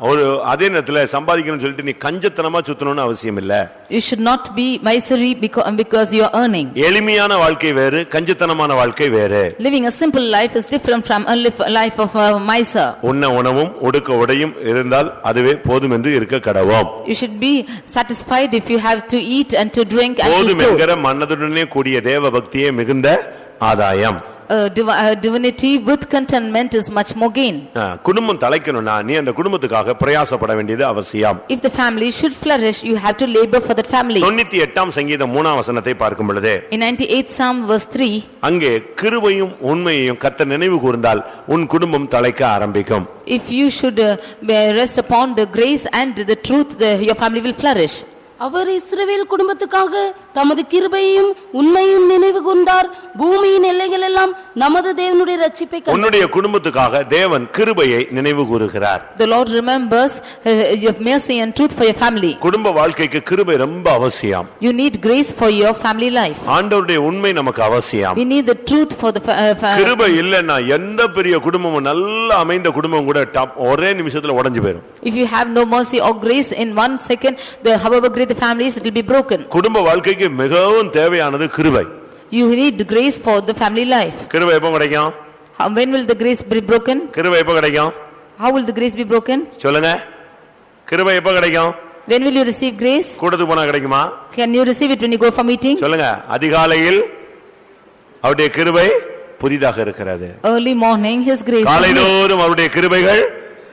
ஒரு அதே நேரத்துல சம்பாதிக்கணும்னு சொல்லிட்டு நீ கஞ்சத்தனமா சுத்தணும்னு அவசியம் இல்ல. You should not be miserly because you are earning. எளிமையான வாழ்க்கை வேறு, கஞ்சத்தனமான வாழ்க்கை வேறு. Living a simple life is different from a life of a miser. உண்ண உணவும் உடுக்க உடையும் இருந்தால் அதுவே போதும் என்று இருக்க கடவோம். You should be satisfied if you have to eat and to drink and to போதும் store. என்கிற மனதுடனே கூடிய தேவ பக்தியே மிகுந்த ஆதாயம். Divinity with contentment is much more gain. குடும்பம் தலைக்கணும்னா நீ அந்த குடும்பத்துக்காக பிரயாசப்பட வேண்டியது அவசியம். If the family should flourish, you have to labor for that family. 98ஆம் சங்கீதம் 3ஆம் வசனத்தை பார்க்கும் பொழுது In 98th Psalm verse 3, அங்கே கிருபையும் உண்மையையும் கர்த்தர் நினைவு கூர்ந்தால் உன் குடும்பம் தலைக்க ஆரம்பிக்கும். if you should rest upon the grace and the truth, your family will flourish. அவர் இஸ்ரவேல் குடும்பத்துக்காக தமது கிருபையையும் உண்மையும் நினைவு கூர்ந்தார். பூமியின் எல்லைகள் எல்லாம் நமது தேவனுடைய ரட்சிப்பை கண்டார். உன்னுடைய குடும்பத்துக்காக தேவன் கிருபையை நினைவு கூறுகிறார். The Lord remembers your mercy and truth for your family. குடும்ப வாழ்க்கைக்கு கிருபை ரொம்ப அவசியம். You need grace for your family life. ஆண்டவருடைய உண்மை நமக்கு அவசியம். We need the truth for the கிருபை இல்லன்னா எந்த பெரிய குடும்பமும் நல்ல அமைந்த குடும்பம் கூட ஒரே நிமிஷத்துல உடைஞ்சு போயிடும். If you have no mercy or grace in 1 second, however great the family is, it will be broken. குடும்ப வாழ்க்கைக்கு மிகவும் தேவையானது கிருபை. You need grace for the family life. கிருபை எப்போ கிடைக்கும்? When will the grace be broken? கிருபை எப்போ கிடைக்கும்? How will the grace be broken? சொல்லுங்க. கிருபை எப்போ கிடைக்கும்? When will you receive grace? கூட்டத்துக்கு போனா கிடைக்குமா? Can you receive it when you go for meeting? சொல்லுங்க. அதிகாலையில் அவருடைய கிருபை புதிதாக இருக்கிறது. Early morning his grace is new. காலைதோறும் அவருடைய கிருபைகள்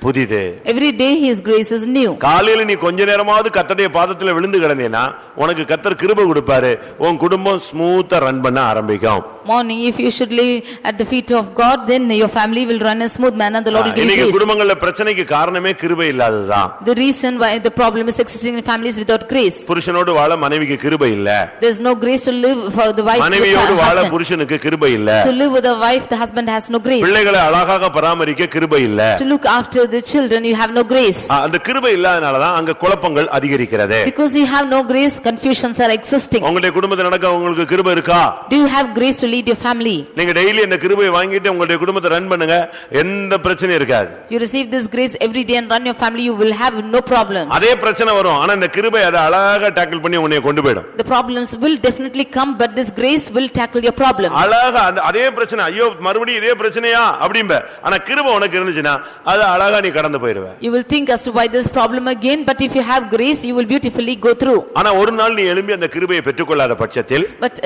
புதிது. Every day his grace is new. காலையில நீ கொஞ்ச நேரமாவது கர்த்தருடைய பாதத்துல விழுந்து கிடந்தேனா உனக்கு கர்த்தர் கிருபை கொடுப்பாரு. உன் குடும்பம் ஸ்மூத்தா ரன் பண்ண ஆரம்பிக்கும். Morning, if you should lay at the feet of God, then your family will run a smooth manner. The Lord will give you இன்னைக்கு grace. குடும்பங்கள்ல பிரச்சனைக்கு காரணமே கிருபை இல்லாததுதான். The reason why the problem is existing in families without grace. புருஷனோடு வாழ மனைவிக்கு கிருபை இல்ல. There is no grace to live for the wife. மனைவியோடு வாழ புருஷனுக்கு கிருபை இல்ல. To live with a wife, the husband has no grace. பிள்ளைகளை அழகாக பராமரிக்க கிருபை இல்ல. To look after the children, you have no grace. அந்த கிருபை இல்லாதனால தான் அங்க குழப்பங்கள் அதிகரிக்கிறது. Because you have no grace, confusions are existing. உங்களுடைய குடும்பத்துல நடக்க உங்களுக்கு கிருபை இருக்கா? Do you have grace to lead your family? நீங்க டெய்லி இந்த கிருபையை வாங்கிட்டு உங்களுடைய குடும்பத்தை ரன் பண்ணுங்க, எந்த பிரச்சனையும் இருக்காது. You receive this grace every day and run your family, you will have no problems. அதே பிரச்சனை வரும், ஆனா இந்த கிருபை அதை அழகா டாக்கிள் பண்ணி உன்னை கொண்டு போய்டும். The problems will definitely come, but this grace will tackle your problems. அழகா அதே பிரச்சனை, ஐயோ மறுபடியும் இதே பிரச்சனையா அப்படிம்ப, ஆனா கிருபை உனக்கு இருந்துச்சுன்னா அது அழகா நீ கடந்து போயிடுவ. You will think as to why this problem again, but if you have grace, you will beautifully go through. ஆனா ஒரு நாள் நீ எழும்பி அந்த கிருபையை பெற்றுக்கொள்ளாத பட்சத்தில், but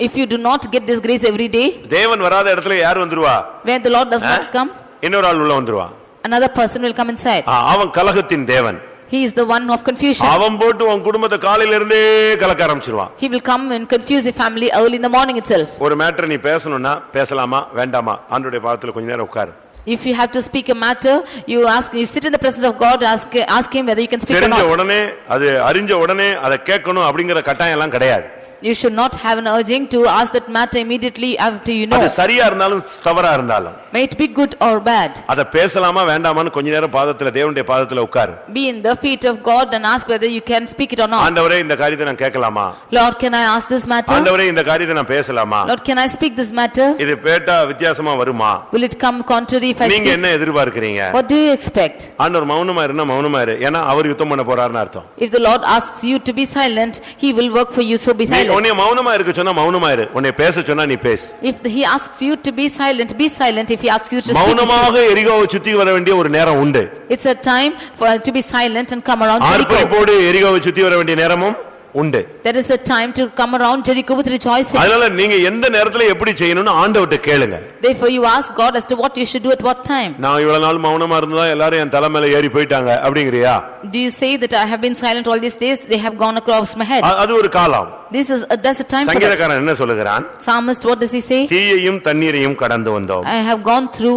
if you do not get this grace every day, தேவன் வராத இடத்துல யார் வந்துருவா? where the Lord does not come, இன்னொரு ஆள் உள்ள வந்துருவா. another person will come inside. அவன் கலகத்தின் தேவன். He is the one of confusion. அவன் போட்டு உன் குடும்பத்தை காலையில இருந்தே கலக்க ஆரம்பிச்சிருவான். He will come and confuse the family early in the morning itself. ஒரு மேட்டர் நீ பேசணும்னா பேசலாமா வேண்டாமா ஆண்டவருடைய பாதத்துல கொஞ்ச நேரம் உட்காரு. If you have to speak a matter, you sit in the presence of God, ask him whether you can speak or not. தெரிஞ்ச உடனே அது அறிஞ்ச உடனே அதை கேட்கணும் அப்படிங்கிற கட்டாயம் எல்லாம் கிடையாது. You should not have an urging to ask that matter immediately after you know. அது சரியா இருந்தாலும் தவறா இருந்தாலும், may it be good or bad, அத பேசலாமா வேண்டாமான்னு கொஞ்ச நேரம் பாதத்துல தேவனுடைய பாதத்துல உட்காரு. be in the feet of God and ask whether you can speak it or not. ஆண்டவரே இந்த காரியத்தை நான் கேட்கலாமா? Lord, can I ask this matter? ஆண்டவரே இந்த காரியத்தை நான் பேசலாமா? Lord, can I speak this matter? இது பேட்டா வித்தியாசமா வருமா? Will it come contrary if I நீங்க speak? என்ன எதிர்பார்க்கறீங்க? What do you expect? ஆண்டவர் மௌனமா இருந்தா மௌனமா இரு, ஏன்னா அவர் யுத்தம் பண்ண போறாருன்னு அர்த்தம். If the Lord asks you to be silent, he will work for you, so be silent. உன்னை மௌனமா இருக்க சொன்னா மௌனமா இரு, உன்னை பேச சொன்னா நீ பேசு. If he asks you to be silent, be silent. If he asks you to speak, மௌனமாக எரிகோவை சுத்தி வர வேண்டிய ஒரு நேரம் உண்டு. it's a time to be silent and come around Jericho. ஆர்ப்பரிப்போடு எரிகோவை சுத்தி வர வேண்டிய நேரமும் உண்டு. There is a time to come around Jericho with rejoicing. அதனால நீங்க எந்த நேரத்துல எப்படி செய்யணும்னு ஆண்டவர்ட்ட கேளுங்க. Therefore you ask God as to what you should do at what time. நான் இவ்வளவு நாள் மௌனமா இருந்ததா எல்லாரும் என் தலை மேல ஏறி போயிட்டாங்க அப்படிங்கறியா? Do you say that I have been silent all these days, they have gone across my head? அது ஒரு காலம். That's a time for that. சங்கீதக்காரன் என்ன சொல்லுகிறான்? Psalmist, what does he say? தீயையும் தண்ணீரையும் கடந்து வந்தோம். I have gone through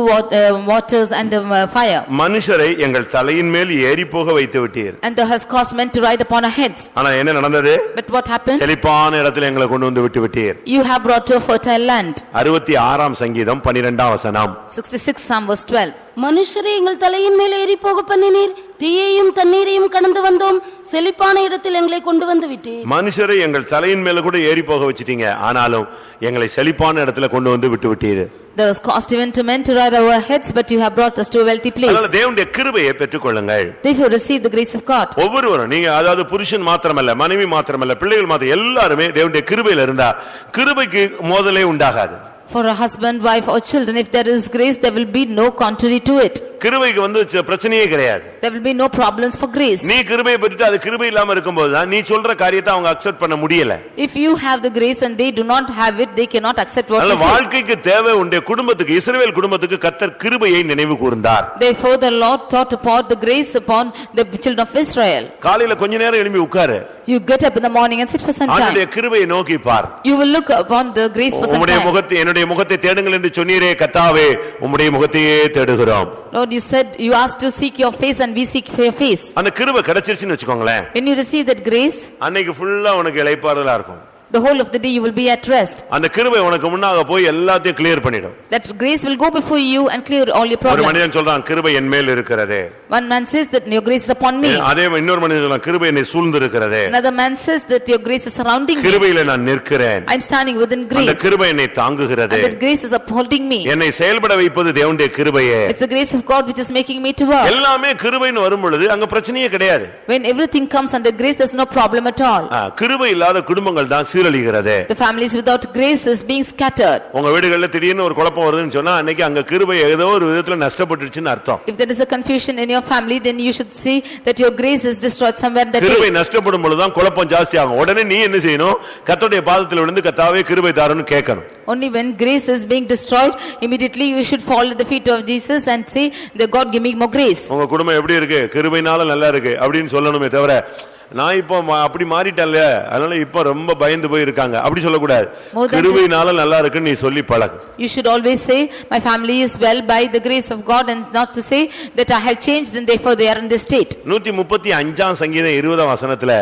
waters and fire. மனுஷரை எங்கள் தலையின் மேல் ஏறி போக வைத்து விட்டீர். And thou hast caused men to ride upon our heads. ஆனா என்ன நடந்தது? But what happened? செழிப்பான இடத்துல எங்களை கொண்டு வந்து விட்டு விட்டீர். You have brought to a fertile land. 66ஆம் சங்கீதம் 12ஆம் வசனம். 66 Psalm verse 12. மனுஷரே எங்கள் தலையின் மேல் ஏறி போக பண்ணினீர், தீயையும் தண்ணீரையும் கடந்து வந்தோம், செழிப்பான இடத்தில் எங்களை கொண்டு வந்து விட்டீர். மனுஷரை எங்கள் தலையின் மேல கூட ஏறி போக வச்சிட்டீங்க, ஆனாலும் எங்களை செழிப்பான இடத்துல கொண்டு வந்து விட்டு விட்டீர். There was cost even to men to ride our heads, but you have brought us to a wealthy place. அதனால தேவனுடைய கிருபையை பெற்றுக்கொள்ளுங்கள். Therefore receive the grace of God. ஒவ்வொருவரும் நீங்க அதாவது புருஷன் மாத்திரமல்ல, மனைவி மாத்திரமல்ல, பிள்ளைகள் மாத்திரம் எல்லாரும் தேவனுடைய கிருபையில இருந்தா கிருபைக்கு மோதலே உண்டாகாது. For a husband, wife or children, if there is grace, there will be no contrary to it. கிருபைக்கு பிரச்சனையே கிடையாது. There will be no problems for grace. நீ கிருபையை பெற்றுட்டு அது கிருபை இல்லாம இருக்கும்போது தான் நீ சொல்ற காரியத்தை அவங்க அக்செப்ட் பண்ண முடியல. If you have the grace and they do not have it, they cannot accept what you say. வாழ்க்கைக்கு தேவை உன்னுடைய குடும்பத்துக்கு இஸ்ரவேல் குடும்பத்துக்கு கர்த்தர் கிருபையை நினைவு கூர்ந்தார். Therefore the Lord thought upon the grace upon the children of Israel. காலையில கொஞ்ச நேரம் எழும்பி உட்காரு. You get up in the morning and sit for some time. ஆண்டவருடைய கிருபையை நோக்கி பார். You will look upon the grace for some உம்முடைய time. முகத்தை என்னுடைய முகத்தை தேடுங்கள் என்று சொன்னீரே கர்த்தாவே உம்முடைய முகத்தையே தேடுகிறோம். Lord, you said you asked to seek your face and we seek for your face. அந்த கிருபை கிடைச்சிருச்சுன்னு வெச்சுக்கோங்களேன். When you receive that grace, அன்னைக்கு ஃபுல்லா உனக்கு இளைப்பாறுதலா இருக்கும். the whole of the day you will be at rest. அந்த கிருபை உனக்கு முன்னாக போய் எல்லாத்தையும் கிளியர் பண்ணிடும். That grace will go before you and clear all your ஒரு problems. மனிதன் சொல்றான் கிருபை என் மேல் இருக்கிறதே. One man says that your grace is upon me. அதே இன்னொரு மனிதன் சொல்றான் கிருபை என்னை சூழ்ந்து இருக்கிறதே. Another man says that your grace is surrounding me. கிருபையில நான் நிற்கிறேன். I'm standing within அந்த grace. கிருபை என்னை தாங்குகிறது. And that grace is upholding me. என்னை செயல்பட வைப்பது தேவனுடைய கிருபையே. It's the grace of God which is making me to work. எல்லாமே கிருபைன்னு வரும் பொழுது அங்க பிரச்சனையே கிடையாது. When everything comes under grace, there's no problem at all. கிருபை இல்லாத குடும்பங்கள் தான் சீரழிகிறது. The families without grace is being scattered. உங்க வீடுகள்ல திடீர்னு ஒரு குழப்பம் வருதுன்னு சொன்னா அன்னைக்கு அங்க கிருபை ஏதோ ஒரு விதத்துல நஷ்டப்பட்டுச்சுன்னு அர்த்தம். If there is a confusion in your family, then you should see that your grace is destroyed somewhere in that கிருபை day. நஷ்டப்படும் பொழுதுதான் குழப்பம் ஜாஸ்தி ஆகும். உடனே நீ என்ன செய்யணும்? கர்த்தருடைய பாதத்தில் விழுந்து கர்த்தாவே கிருபை தாருன்னு கேட்கணும். Only when grace is being destroyed, immediately you should fall at the feet of Jesus and say that God give me more grace. உங்க குடும்பம் எப்படி இருக்கு? கிருபைனால நல்லா இருக்கு அப்படின்னு சொல்லணுமே தவிர நான் இப்போ அப்படி மாறிட்டேன்ல அதனால இப்போ ரொம்ப பயந்து போய் இருக்காங்க அப்படி சொல்லக்கூடாது. கிருபையினால நல்லா இருக்குன்னு நீ சொல்லி பழகு. You should always say my family is well by the grace of God and not to say that I have changed and therefore they are in this state. 135 சங்கீதம் 20 வசனத்துல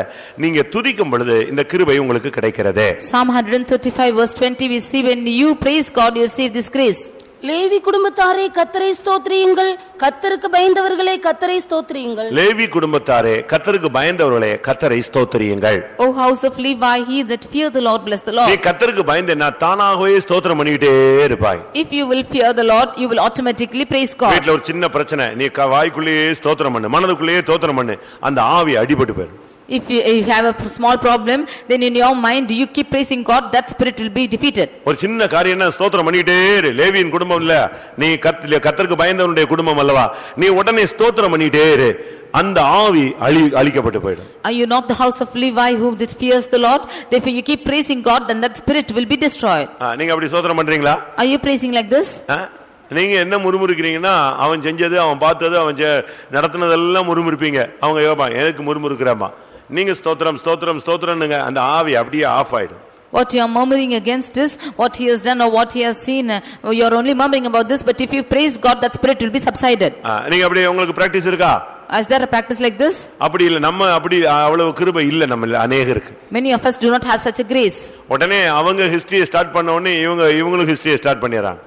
நீங்க துதிக்கும் பொழுது இந்த கிருபை உங்களுக்கு கிடைக்கிறது. Psalm 135 verse 20 we see when you praise God you receive this grace. Levi குடும்பத்தாரே கர்த்தரை ஸ்தோத்திரியுங்கள், கர்த்தருக்கு பயந்தவர்களே கர்த்தரை ஸ்தோத்திரியுங்கள். லேவி குடும்பத்தாரே கர்த்தருக்கு பயந்தவர்களே கர்த்தரை ஸ்தோத்திரியுங்கள். O house of Levi, he that fear the Lord bless the Lord. நீ கர்த்தருக்கு பயந்தேன்னா தானாகவே ஸ்தோத்திரம் பண்ணிட்டே இருப்பாய். If you will fear the Lord, you will automatically praise God. வீட்ல ஒரு சின்ன பிரச்சனை நீ வாய்க்குள்ளேயே ஸ்தோத்திரம் பண்ணு, மனதுக்குள்ளேயே ஸ்தோத்திரம் பண்ணு, அந்த ஆவி அடிபட்டு போயிடும். If you have a small problem, then in your mind you keep praising God, that spirit will be defeated. ஒரு சின்ன காரியம்னா ஸ்தோத்திரம் பண்ணிட்டே இரு. லேவியின் குடும்பம் இல்ல, நீ கர்த்தருக்கு பயந்தவனுடைய குடும்பம் அல்லவா, நீ உடனே ஸ்தோத்திரம் பண்ணிட்டே இரு, அந்த ஆவி அழிக்கப்பட்டு போயிடும். Are you not the house of Levi who did fears the Lord? Therefore you keep praising God, then that spirit will be destroyed. நீங்க அப்படி ஸ்தோத்திரம் பண்றீங்களா? Are you praising like this? நீங்க என்ன முறுமுறுக்கிறீங்கன்னா அவன் செஞ்சது அவன் பார்த்தது அவன் நடத்தினதெல்லாம் முறுமுறுப்பீங்க. அவங்க யோபான் எனக்கு முறுமுறுக்கிறாமா, நீங்க ஸ்தோத்திரம் ஸ்தோத்திரம் ஸ்தோத்திரம்னுங்க, அந்த ஆவி அப்படியே ஆஃப் ஆயிடும். What you are murmuring against is what he has done or what he has seen. You are only murmuring about this, but if you praise God, that spirit will be subsided. நீங்க அப்படி உங்களுக்கு practice இருக்கா? Is there a practice like this? அப்படி இல்ல, நம்ம அப்படி அவ்வளவு கிருபை இல்ல நம்மள அநேகருக்கு. Many of us do not have such a grace. உடனே அவங்க ஹிஸ்டரியை ஸ்டார்ட் பண்ண உடனே இவங்களுக்கு ஹிஸ்டரியை ஸ்டார்ட் பண்ணிடுறாங்க.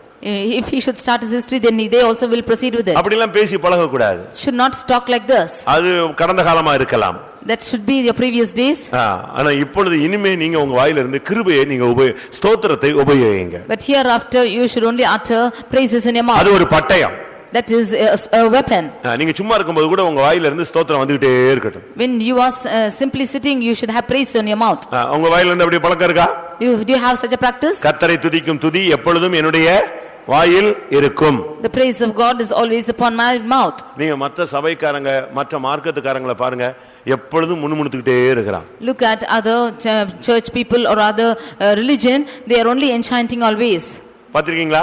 If he should start his history, then they also will proceed with it. அப்படி எல்லாம் பேசி பழக கூடாது. Should not talk like this. அது கடந்த காலமா இருக்கலாம். That should be your previous days. ஆனா இப்பொழுது இனிமே நீங்க உங்க வாயில இருந்து கிருபையை நீங்க ஸ்தோத்திரத்தை உபயோகிங்க. But hereafter you should only utter praises in your mouth. அது ஒரு பட்டயம். That is a weapon. நீங்க சும்மா இருக்கும்போது கூட உங்க வாயில இருந்து ஸ்தோத்திரம் வந்துட்டே இருக்கட்டும். When you are simply sitting, you should have praise in your mouth. உங்க வாயில இருந்து அப்படி பழக்கம் இருக்கா? Do you have such a practice? கர்த்தரை துதிக்கும் துதி எப்பொழுதும் என்னுடைய வாயில் இருக்கும். The praise of God is always upon my mouth. நீங்க மற்ற சபைக்காரங்க மற்ற மார்க்கத்துக்காரங்களை பாருங்க, எப்பொழுதும் முணுமுணுத்துக்கிட்டே இருக்கிறான். Look at other church people or other religion, they are only enchanting always. பாத்திருக்கீங்களா?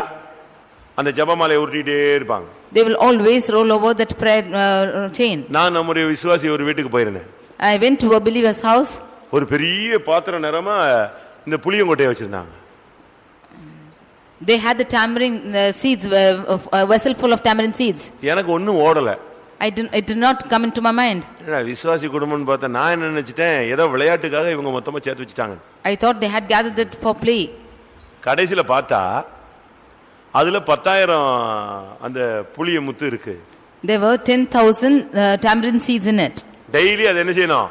அந்த ஜெபமாலை உருட்டிட்டே இருப்பாங்க. They will always roll over that prayer chain. நான் நம்முடைய விசுவாசி ஒரு வீட்டுக்கு போயிருந்தேன். I went to a believer's house. ஒரு பெரிய பாத்திரம் நிறமா இந்த புளியங்கொட்டையை வச்சிருந்தாங்க. They had the tamarind seeds, a vessel full of tamarind seeds. எனக்கு ஒண்ணும் ஓடல. It did not come into my mind. விசுவாசி குடும்பம்னு பார்த்தா நான் என்ன நினைச்சிட்டேன், ஏதோ விளையாட்டுக்காக இவங்க மொத்தமா சேர்த்து வச்சிட்டாங்க. I thought they had gathered it for play. கடைசில பார்த்தா அதுல 10,000 அந்த புளிய முத்து இருக்கு. There were 10,000 tamarind seeds in it. Daily அது என்ன செய்யணும்?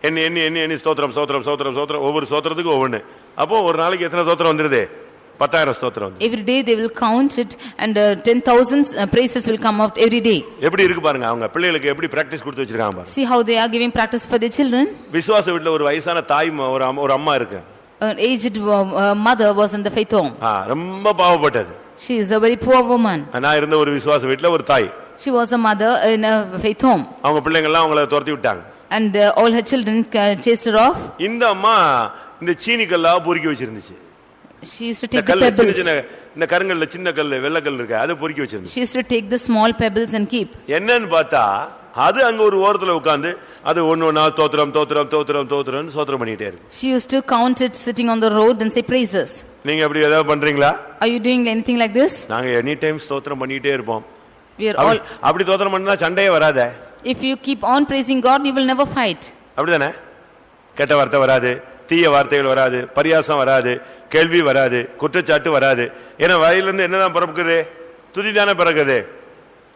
எண்ணி ஸ்தோத்திரம் ஸ்தோத்திரம் ஸ்தோத்திரம் ஸ்தோத்திரம், ஒவ்வொரு ஸ்தோத்திரத்துக்கு ஒவ்வொன்னு. அப்போ ஒரு நாளைக்கு எத்தனை ஸ்தோத்திரம் வந்துருது? 10,000 ஸ்தோத்திரம். Every day they will count it and 10,000 praises will come out every day. எப்படி இருக்கு பாருங்க, அவங்க பிள்ளைகளுக்கு எப்படி பிராக்டீஸ் கொடுத்து வச்சிருக்காங்க பாருங்க. See how they are giving practice for their children. விசுவாச வீட்ல ஒரு வயசான தாய் ஒரு அம்மா இருக்கு. An aged mother was in the faith home. ரொம்ப பாவப்பட்டது. She is a very poor woman. நான் இருந்த ஒரு விசுவாச வீட்ல ஒரு தாய் She was a mother in a faith home. அவங்க பிள்ளைங்க எல்லாம் அவங்கள துரத்தி விட்டாங்க. And all her children chased her off. இந்த அம்மா இந்த சீனிக்கல்லா பொறுக்கி வச்சிருந்துச்சு. She used to take the pebbles. இந்த கருங்கல்ல சின்ன கல்லு வெள்ளக்கல் இருக்கு அதை பொறுக்கி வச்சிருந்துச்சு. She used to take the small pebbles and keep. என்னன்னு பார்த்தா அது அங்க ஒரு ஓரத்துல உட்கார்ந்து அது ஒண்ணொண்ணா தோத்திரம் தோத்திரம் தோத்திரம் தோத்திரம் சோத்திரம் பண்ணிட்டே இருக்கு. She used to count it sitting on the road and say praises. நீங்க அப்படி ஏதாவது பண்றீங்களா? Are you doing anything like this? நாங்க எனி டைம் ஸ்தோத்திரம் பண்ணிட்டே இருப்போம். We are all. அப்படி ஸ்தோத்திரம் பண்ணா சண்டையே வராதே. If you keep on praising God, you will never fight. அப்படிதானே? கெட்ட வார்த்தை வராது, தீய வார்த்தைகள் வராது, பரியாசம் வராது, கேள்வி வராது, குற்றச்சாட்டு வராது. ஏன்னா வாயிலிருந்து என்னதான் பிறக்குது? துதிதானே பிறக்குது.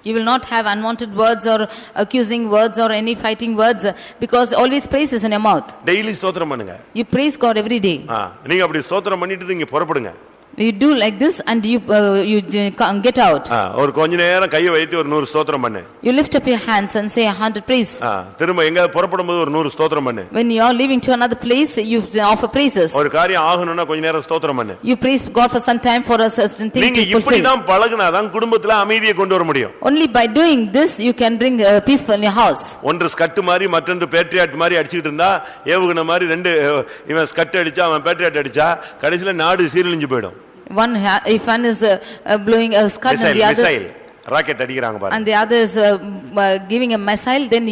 You will not have unwanted words or accusing words or any fighting words because always praise is in your mouth. Daily ஸ்தோத்திரம் பண்ணுங்க. You praise God every day. நீங்க அப்படி ஸ்தோத்திரம் பண்ணிட்டு நீங்க புறப்படுங்க. You do like this and you get out. ஒரு கொஞ்ச நேரம் கையை வைத்து ஒரு 100 ஸ்தோத்திரம் பண்ணு. You lift up your hands and say 100 praise. திரும்ப எங்க புறப்படும்போது ஒரு 100 ஸ்தோத்திரம் பண்ணு. When you are leaving to another place, you offer praises. ஒரு காரியம் ஆகணும்னா கொஞ்ச நேரம் ஸ்தோத்திரம் பண்ணு. You praise God for some time for a certain thing to fulfill. நீங்க இப்படி தான் பழகுனாதான் குடும்பத்துல அமைதியை கொண்டு வர முடியும். Only by doing this you can bring peace in your house. ஒன்று ஸ்கட் மாதிரி மற்றொன்று பேட்ரியாட் மாதிரி அடிச்சிட்டு இருந்தா ஏவுகணை மாதிரி ரெண்டு இவன் ஸ்கட் அடிச்சா அவன் பேட்ரியாட் அடிச்சா கடைசில நாடு சீரழிஞ்சு போய்டும். If one is blowing a scud and the other rocket அடிக்குறாங்க பாருங்க and the other is giving a missile, then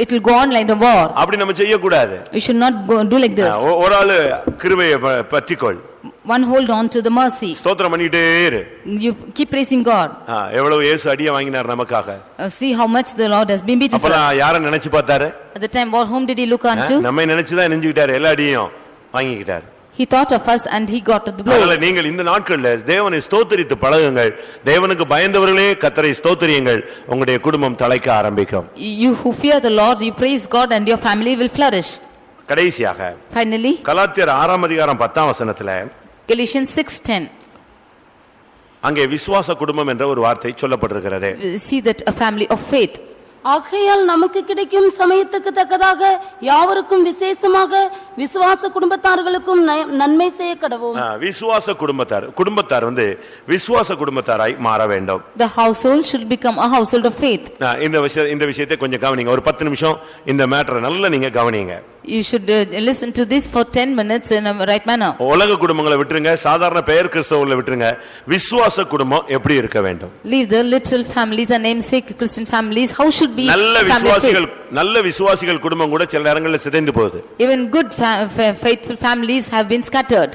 it will go on like a war. அப்படி நம்ம செய்ய கூடாது. We should not do like this. ஒரு ஆளு கிருபையை பற்றிக்கொள். One hold on to the mercy. ஸ்தோத்திரம் பண்ணிட்டே இரு. You keep praising God. எவ்வளவு இயேசு அடிய வாங்கினார் நமக்காக. See how much the Lord has been beaten for us. அப்ப யாரை நினைச்சு பார்த்தாரு? At the time whom did he look unto? நம்மை நினைச்சு தான் நெஞ்சிட்டாரு, எல்லா அடியையும் வாங்கிட்டார். He thought of us and he got the blows. அதனால நீங்கள் இந்த நாட்களில் தேவனை ஸ்தோத்திரித்து பழகுங்கள். தேவனுக்கு பயந்தவர்களே கர்த்தரை ஸ்தோத்திரியுங்கள். உங்களுடைய குடும்பம் தழைக்க ஆரம்பிக்கும். You who fear the Lord, you praise God and your family will flourish. கடைசியாக Finally, கலாத்தியர் 6ஆம் அதிகாரம் 10ஆம் வசனத்திலே Galatians 6:10. அங்கே விசுவாச குடும்பம் என்ற ஒரு வார்த்தை சொல்லப்பட்டிருக்கிறது. See that a family of faith. ஆகையால் நமக்கு கிடைக்கும் சமயத்துக்கு தக்கதாக யாவருக்கும் விசேஷமாக விசுவாச குடும்பத்தார்களுக்கும் நன்மை செய்ய கடவோம். விசுவாச குடும்பத்தார் வந்து விசுவாச குடும்பத்தாராய் மாற வேண்டும். The household should become a household of faith. இந்த விஷயத்தை கொஞ்சம் கவனிங்க. ஒரு 10 நிமிஷம் இந்த மேட்டரை நல்லா நீங்க கவனிங்க. You should listen to this for 10 minutes in a right manner. உலக குடும்பங்களை விட்டுருங்க, சாதாரண பெயர் கிறிஸ்தவர்களை விட்டுருங்க. விசுவாச குடும்பம் எப்படி இருக்க வேண்டும்? Leave the little families and namesake Christian families. How should be நல்ல விசுவாசிகள் குடும்பம் கூட சில நேரங்களில் சிதைந்து போகுது. Even good faithful families have been scattered.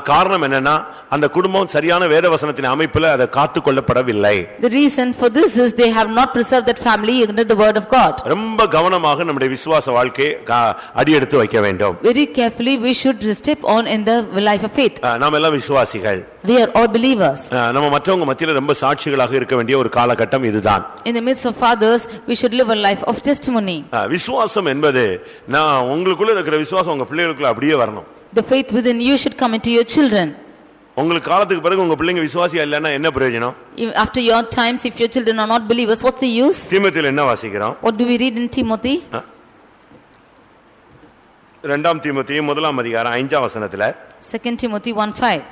காரணம் என்னன்னா அந்த குடும்பம் சரியான வேத வசனத்தின் அமைப்புல அதை காத்துக் கொள்ளப்படவில்லை. The reason for this is they have not preserved that family under the word of God. ரொம்ப கவனமாக நம்முடைய விசுவாச வாழ்க்கையை அடியெடுத்து வைக்க வேண்டும். Very carefully we should step on in the life of faith. நாம எல்லாம் விசுவாசிகள். We are all believers. நம்ம மற்றவங்க மத்தியில ரொம்ப சாட்சிகளாக இருக்க வேண்டிய ஒரு காலகட்டம் இதுதான். In the midst of others we should live a life of testimony. விசுவாசம் என்பது நான் உங்களுக்குள்ள இருக்கிற விசுவாசம் உங்க பிள்ளைகளுக்குள்ள அப்படியே வரணும். The faith within you should come into your children. உங்களுக்கு காலத்துக்கு பிறகு உங்க பிள்ளைங்க விசுவாசியா இல்லன்னா என்ன பிரயோஜனம்? After your times, if your children are not believers, what's the use? தீமோத்தேயுல என்ன வாசிக்கிறோம்? What do we read in Timothy? 2 தீமோத்தேயு 1ஆம் அதிகாரம் 5ஆம் வசனத்துல 2 Timothy 1:5.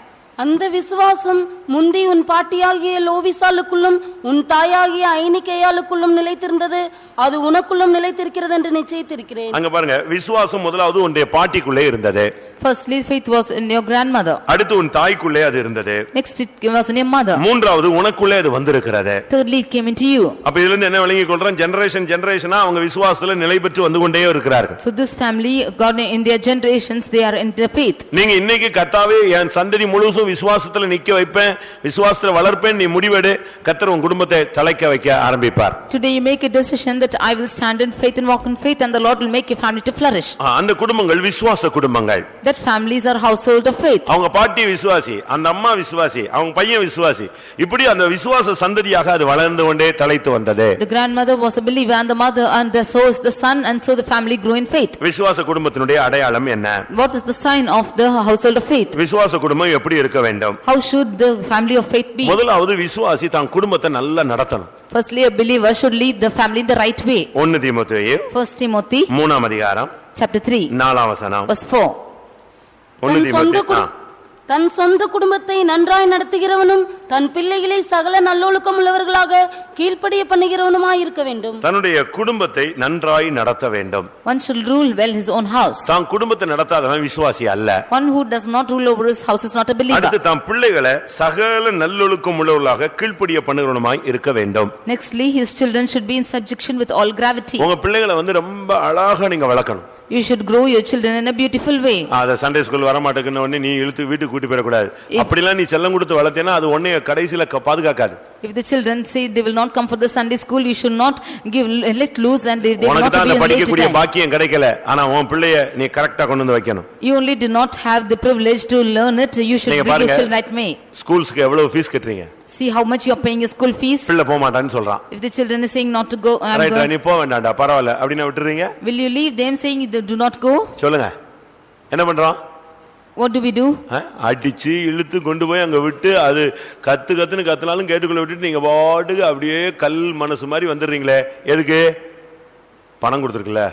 அந்த விசுவாசம் முந்தி உன் பாட்டியாகிய லோவிசாலுக்குள்ளும் உன் தாயாகிய ஐனிகேயாளுக்குள்ளும் நிலைத்திருந்தது, அது உனக்குள்ளும் நிலைத்திருக்கிறது என்று நிச்சயித்திருக்கிறேன். அங்க பாருங்க, விசுவாசம் முதலாவது உன்னுடைய பாட்டிக்குள்ளே இருந்தது. Firstly, faith was in your grandmother. அடுத்து உன் தாய்க்குள்ளே அது இருந்தது. Next it was in your mother. மூன்றாவது உனக்குள்ளே அது வந்திருக்கிறது. Thirdly it came into you. அப்ப இதுல இருந்து என்ன விளங்கிக் கொள்றோம்? ஜெனரேஷனா அவங்க விசுவாசத்துல நிலை பெற்று வந்து கொண்டே இருக்கிறார்கள். So this family, God, in their generations they are in the faith. நீங்க இன்னைக்கு கர்த்தாவே என் சந்ததி முழுசும் விசுவாசத்துல நிக்க வைப்பேன், விசுவாசத்துல வளர்ப்பேன் நீ முடிவெடு, கர்த்தர் உன் குடும்பத்தை தழைக்க வைக்க ஆரம்பிப்பார். Today you make a decision that I will stand in faith and walk in faith and the Lord will make your family to flourish. அந்த குடும்பங்கள் விசுவாச குடும்பங்கள். That families are household of faith. அவங்க பாட்டி விசுவாசி, அந்த அம்மா விசுவாசி, அவங்க பையன் விசுவாசி, இப்படி அந்த விசுவாச சந்ததியாக அது வளர்ந்து கொண்டே தழைத்து வந்தது. The grandmother was a believer and the mother and so is the son and so the family grew in faith. விசுவாச குடும்பத்தினுடைய அடையாளம் என்ன? What is the sign of the household of faith? விசுவாச குடும்பம் எப்படி இருக்க வேண்டும்? How should the family of faith be? முதலாவது விசுவாசி தான் குடும்பத்தை நல்லா நடத்தணும். Firstly, a believer should lead the family in the right way. 1 தீமோத்தேயு 1 Timothy 3ஆம் அதிகாரம் chapter 3 4ஆம் வசனம். verse 4. தன் சொந்த குடும்பத்தை நன்றாய் நடத்துகிறவனும் தன் பிள்ளைகளை சகல நல்லொழுக்கம் உள்ளவர்களாக கீழ்ப்படிய பண்ணுகிறவனுமாய் இருக்க வேண்டும். தன்னுடைய குடும்பத்தை நன்றாய் நடத்த வேண்டும். One should rule well his own house. தான் குடும்பத்தை நடத்தாதவன் விசுவாசி அல்ல. One who does not rule over his house is not a believer. அடுத்து தான் பிள்ளைகளை சகல நல்லொழுக்கம் உள்ளவர்களாக கீழ்ப்படிய பண்ணுகிறவனுமாய் இருக்க வேண்டும். Nextly, his children should be in subjection with all gravity. உங்க பிள்ளைகளை ரொம்ப அழகா நீங்க வளர்க்கணும். You should grow your children in a beautiful way. அத சண்டே ஸ்கூல் வர மாட்டேங்குன உடனே நீ இழுத்து வீட்டுக்கு கூட்டி போயிட கூடாது. அப்படிலாம் நீ செல்லம் கொடுத்து வளர்த்தேனா அது உன்னை கடைசில பாதுகாக்காது. If the children say they will not come for the Sunday school, you should not let loose and they will not be in படிக்கக்கூடிய late பாக்கியம் கிடைக்கல. ஆனா உன் பிள்ளைய நீ கரெக்ட்டா கொண்டு வந்து வைக்கணும். You only do not have the privilege to learn it. You should bring your children right way. ஸ்கூல்ஸ்க்கு எவ்வளவு fees கட்டறீங்க? See how much you are paying your school fees. பிள்ளை போக மாட்டான்னு சொல்றான். If the children is saying not to go, right நீ போ வேண்டாம்டா பரவாயில்லை அப்படினா விட்டுறீங்க? Will you leave them saying they do not go? சொல்லுங்க. என்ன பண்றோம்? What do we do? அடிச்சு இழுத்து கொண்டு போய் அங்க விட்டு அது கத்துன்னு கத்துனாலும் கேட்டுக்குள்ள விட்டுட்டு நீங்க பாட்டுக்கு அப்படியே கல் மனசு மாதிரி வந்துடுறீங்களே. எதுக்கு? பணம் கொடுத்துருக்கல.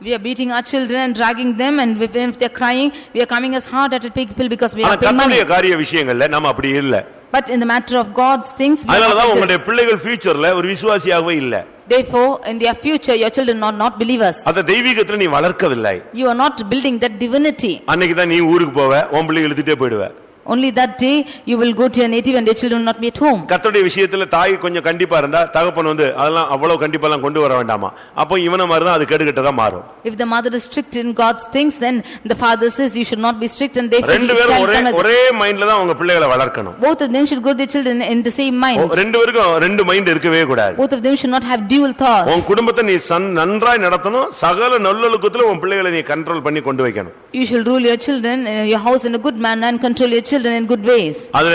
We are beating our children and dragging them, and if they are crying, we are coming as hard at people because we are paying money. கர்த்தருடைய காரிய விஷயங்கள்ல நாம அப்படி இல்ல. But in the matter of God's things, we அதனால தான் are உங்களுடைய பிள்ளைகள் ஃபியூச்சர்ல ஒரு விசுவாசியாகவே இல்ல. Therefore, in their future, your children are not believers. அத தெய்வீகத்துல நீ வளர்க்கவில்லை. You are not building that divinity. அன்னைக்கு தான் நீ ஊருக்கு போவ, உன் பிள்ளைகளை இழுத்துட்டே போய்டுவ. Only that day you will go to your native and your children will not be at home. கர்த்தருடைய விஷயத்துல தாய் கொஞ்சம் கண்டிப்பா இருந்தா தகப்பன் அதெல்லாம் அவ்வளவு கண்டிப்பாலாம் கொண்டு வர வேண்டாமா. அப்போ இவன மாதிரி தான் அது கெடுகட்டதா மாறும். If the mother is strict in God's things, then the father says you should not be strict, and they ரெண்டு பேரும் ஒரே மைண்ட்ல தான் உங்க பிள்ளைகளை வளர்க்கணும். Both of them should grow their children in the same mind. ரெண்டு பேருக்கும் ரெண்டு மைண்ட் இருக்கவே கூடாது. Both of them should not have dual thoughts. உன் குடும்பத்தை நீ நன்றாய் நடத்தணும். சகல நல்லொழுக்கத்துல உன் பிள்ளைகளை நீ கண்ட்ரோல் பண்ணி கொண்டு வைக்கணும். You should rule your children, your house in a good manner, and control your children in good ways. அது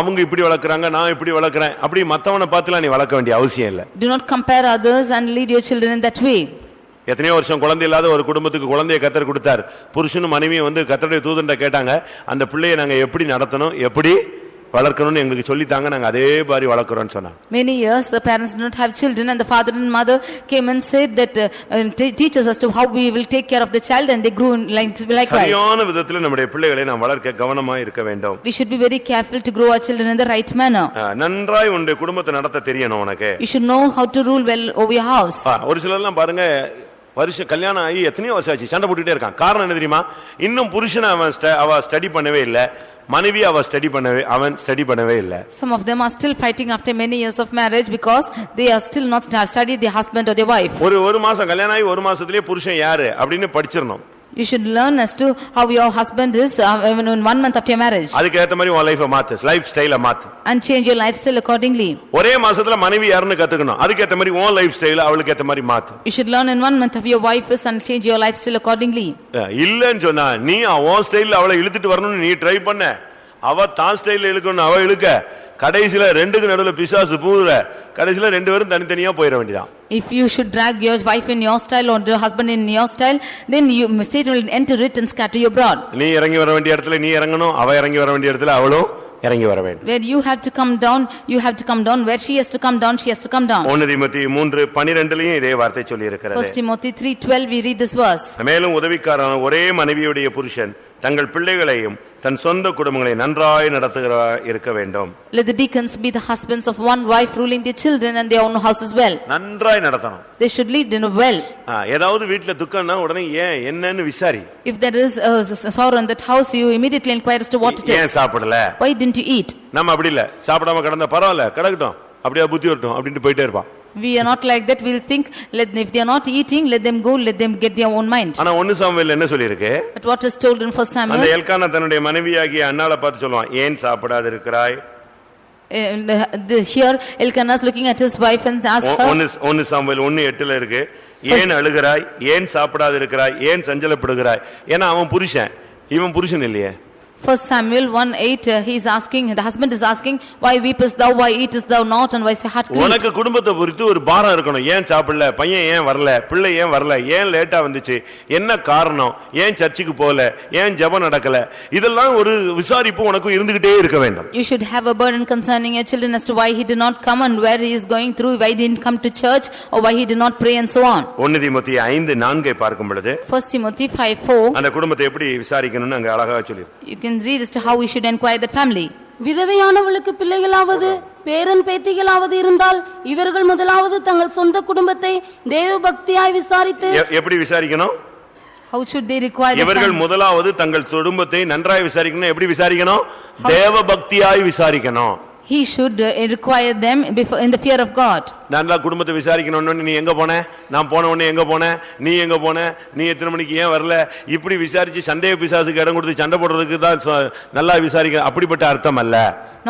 அவங்க இப்படி வளர்க்கறாங்க நான் இப்படி வளர்க்கறேன் அப்படி மத்தவனை பார்த்துலாம் நீ வளர்க்க வேண்டிய அவசியம் இல்ல. Do not compare others and lead your children in that way. எத்தனையோ வருஷம் குழந்தை இல்லாத ஒரு குடும்பத்துக்கு குழந்தையை கர்த்தர் கொடுத்தார். புருஷனும் மனைவியும் கர்த்தருடைய தூதன்ட்ட கேட்டாங்க, அந்த பிள்ளையை நாங்க எப்படி நடத்தணும் எப்படி வளர்க்கணும்னு எங்களுக்கு சொல்லிட்டாங்க, நாங்க அதே மாதிரி வளர்க்கறோம்னு சொன்னாங்க. Many years the parents did not have children, and the father and mother came and said that teach us as to how we will take care of the child, and they grew likewise. சரியான விதத்துல நம்முடைய பிள்ளைகளை நாம் வளர்க்க கவனமா இருக்க வேண்டும். We should be very careful to grow our children in the right manner. நன்றாய் உன்னுடைய குடும்பத்தை நடத்த தெரியணும் உனக்கு. You should know how to rule well over your house. ஒரு சிலர்லாம் பாருங்க வருஷம் கல்யாணம் ஆகி எத்தனையோ வருஷம் ஆச்சு சண்டை போட்டுட்டே இருக்கான். காரணம் என்ன தெரியுமா? இன்னும் புருஷனை அவ ஸ்டடி பண்ணவே இல்ல, மனைவி அவன் ஸ்டடி பண்ணவே இல்ல. Some of them are still fighting after many years of marriage because they are still not studied their husband or their wife. ஒரு மாசம் கல்யாணம் ஆகி ஒரு மாசத்திலேயே புருஷன் யாரு அப்படின்னு படிச்சிரணும். You should learn as to how your husband is even in 1 month after your marriage. அதுக்கு ஏத்த மாதிரி உன் லைஃபை மாத்து, லைஃப் ஸ்டைலை மாத்து. And change your lifestyle accordingly. ஒரே மாசத்துல மனைவி யாருன்னு கத்துக்கணும். அதுக்கு ஏத்த மாதிரி உன் லைஃப் ஸ்டைலை அவளுக்கு ஏத்த மாதிரி மாத்து. You should learn in 1 month of your wife is and change your lifestyle accordingly. இல்லன்னு சொன்னா நீ உன் ஸ்டைல்ல அவளை இழுத்துட்டு வரணும்னு நீ ட்ரை பண்ண, அவ தான் ஸ்டைல்ல இழுக்கணும் அவ இழுக்க, கடைசில ரெண்டுக்கு நடுவுல பிசாசு பூதுற, கடைசில ரெண்டு பேரும் தனித்தனியா போயிட வேண்டியதான். If you should drag your wife in your style or your husband in your style, then Satan will enter it and scatter you abroad. நீ இறங்கி வர வேண்டிய இடத்துல நீ இறங்கணும், அவ இறங்கி வர வேண்டிய இடத்துல அவளும் இறங்கி வர வேண்டும். Where you have to come down, you have to come down. Where she has to come down, she has to come down. 1 தீமோத்தேயு 3:12 இதே வார்த்தை சொல்லி இருக்கிறது. 1 Timothy 3:12 we read this verse. மேலும் உதவிக்காரன் ஒரே மனைவியுடைய புருஷன் தங்கள் பிள்ளைகளையும் தன் சொந்த குடும்பங்களை நன்றாய் நடத்துகிறவராய் இருக்க வேண்டும். Let the deacons be the husbands of one wife, ruling their children and their own houses well. நன்றாய் நடத்தணும். They should lead in a well. ஏதாவது வீட்ல துக்கம்னா உடனே ஏன் என்னன்னு விசாரி. If there is a sorrow in that house, you immediately inquire as to what it is. ஏன் சாப்பிடல? Why didn't you eat? நம்ம அப்படி இல்ல, சாப்பிடாம கடந்தா பரவாயில்ல கிடக்கட்டும் அப்படியே புத்தி வரட்டும் அப்படினு போயிட்டே இருப்பான். We are not like that. We'll think, if they are not eating, let them go, let them get their own mind. ஆனா 1 சாமுவேல் என்ன சொல்லி இருக்கு? But what is told in 1 Samuel? அந்த எல்கானா தன்னுடைய மனைவியாகிய அன்னாளை பார்த்து சொல்வான், ஏன் சாப்பிடாத இருக்கிறாய்? Here Elkanah is looking at his wife and asks her. 1 Samuel 1:8 இருக்கு, ஏன் அழுகிறாய், ஏன் சாப்பிடாத இருக்கிறாய், ஏன் சஞ்சலப்படுகிறாய்? ஏன்னா அவன் புருஷன், இவன் புருஷன் இல்லையே. 1 Samuel 1:8 he is asking, the husband is asking, why weepest thou, why eatest thou not, and why is your heart grieved? உனக்கு குடும்பத்தை குறித்து ஒரு பாரம் இருக்கணும். ஏன் சாப்பிடல, பையன் ஏன் வரல, பிள்ளை ஏன் வரல, ஏன் லேட்டா வந்துச்சு, என்ன காரணம், ஏன் சர்ச்சுக்கு போகல, ஏன் ஜெபம் நடக்கல, இதெல்லாம் ஒரு விசாரிப்பு உனக்கு இருந்துகிட்டே இருக்க வேண்டும். You should have a burden concerning your children as to why he did not come and where he is going through, why he didn't come to church or why he did not pray and so on. 1 தீமோத்தேயு 5:4 பார்க்கும் பொழுது 1 Timothy 5:4 அந்த குடும்பத்தை எப்படி விசாரிக்கணும்னு அங்க அழகா சொல்லி. You can can read as to how we should inquire that family. விதவையானவளுக்கு பிள்ளைகளாவது பேரன் பேத்திகளாவது இருந்தால் இவர்கள் முதலாவது தங்கள் சொந்த குடும்பத்தை தேவ பக்தியாய் விசாரித்து எப்படி விசாரிக்கணும்? How should they require the இவர்கள் family? முதலாவது தங்கள் குடும்பத்தை நன்றாய் விசாரிக்கணும். எப்படி விசாரிக்கணும்? தேவ பக்தியாய் விசாரிக்கணும். He should require them before in the fear of God. நல்லா குடும்பத்தை விசாரிக்கணும்னு நீ எங்க போன, நான் போன உடனே எங்க போன, நீ எங்க போன, நீ எத்தனை மணிக்கு ஏன் வரல, இப்படி விசாரிச்சு சந்தேக பிசாசுக்கு இடம் கொடுத்து சண்டை போடுறதுக்கு தான் நல்லா விசாரிக்க, அப்படிப்பட்ட அர்த்தம் அல்ல.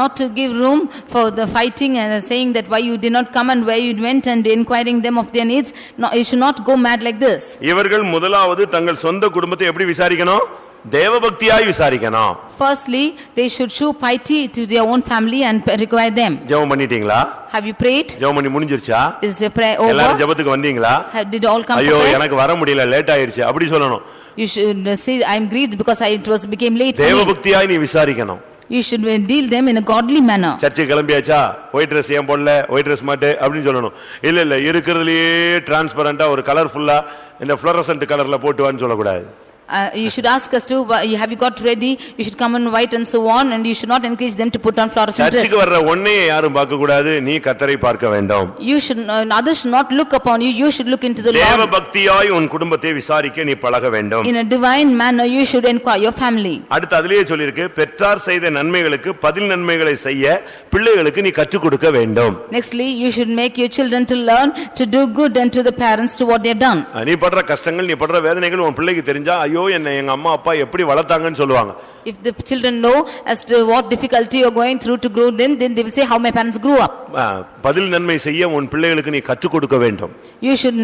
Not to give room for the fighting and saying that why you did not come and where you went and inquiring them of their needs. No, you should not go mad like this. இவர்கள் முதலாவது தங்கள் சொந்த குடும்பத்தை எப்படி விசாரிக்கணும்? தேவபக்தியாய் விசாரிக்கணும். Firstly, they should show piety to their own family and require them. ஜெபம் பண்ணிட்டீங்களா? Have you prayed? ஜெபம் பண்ணி முடிஞ்சிருச்சா? Is your prayer over? எல்லாரும் ஜெபத்துக்கு வந்தீங்களா? Did all come ஐயோ for prayer? எனக்கு வர முடியல, லேட் ஆயிருச்சு அப்படி சொல்லணும். You should say I am grieved because became late for me. தேவபக்தியாய் நீ விசாரிக்கணும். You should deal them in a godly manner. சர்ச்சுக்கு கிளம்பியாச்சா, ஒயிட் ட்ரெஸ் ஏன் போடல, ஒயிட் ட்ரெஸ் மாட்டு அப்படின்னு சொல்லணும். இல்ல இருக்கிறதுலயே டிரான்ஸ்பரண்டா ஒரு கலர்ஃபுல்லா இந்த ஃப்ளோரசன்ட் கலர்ல போட்டுவான்னு சொல்லக்கூடாது. You should ask us to have you got ready, you should come in white and so on, and you should not encourage them to put on fluorescent dress. சர்ச்சுக்கு வர்ற ஒண்ணே யாரும் பார்க்க கூடாது, நீ கர்த்தரை பார்க்க வேண்டும். You should others should not look upon you, you should look into the Lord. தேவபக்தியாய் உன் குடும்பத்தை விசாரிக்க நீ பழக வேண்டும். In a divine manner you should inquire your family. அடுத்து அதிலேயே சொல்லிருக்கு, பெற்றார் செய்த நன்மைகளுக்கு பதில் நன்மைகளை செய்ய பிள்ளைகளுக்கு நீ கற்றுக் கொடுக்க வேண்டும். Nextly, you should make your children to learn to do good unto the parents to what they have done. நீ படுற கஷ்டங்கள், நீ படுற வேதனைகள் உன் பிள்ளைக்கு தெரிஞ்சா, ஐயோ என்ன எங்க அம்மா அப்பா எப்படி வளர்த்தாங்கன்னு சொல்லுவாங்க. If the children know as to what difficulty you are going through to grow, then they will say how my parents grew up. பதில் நன்மை செய்ய உன் பிள்ளைகளுக்கு நீ கற்றுக் கொடுக்க வேண்டும். You should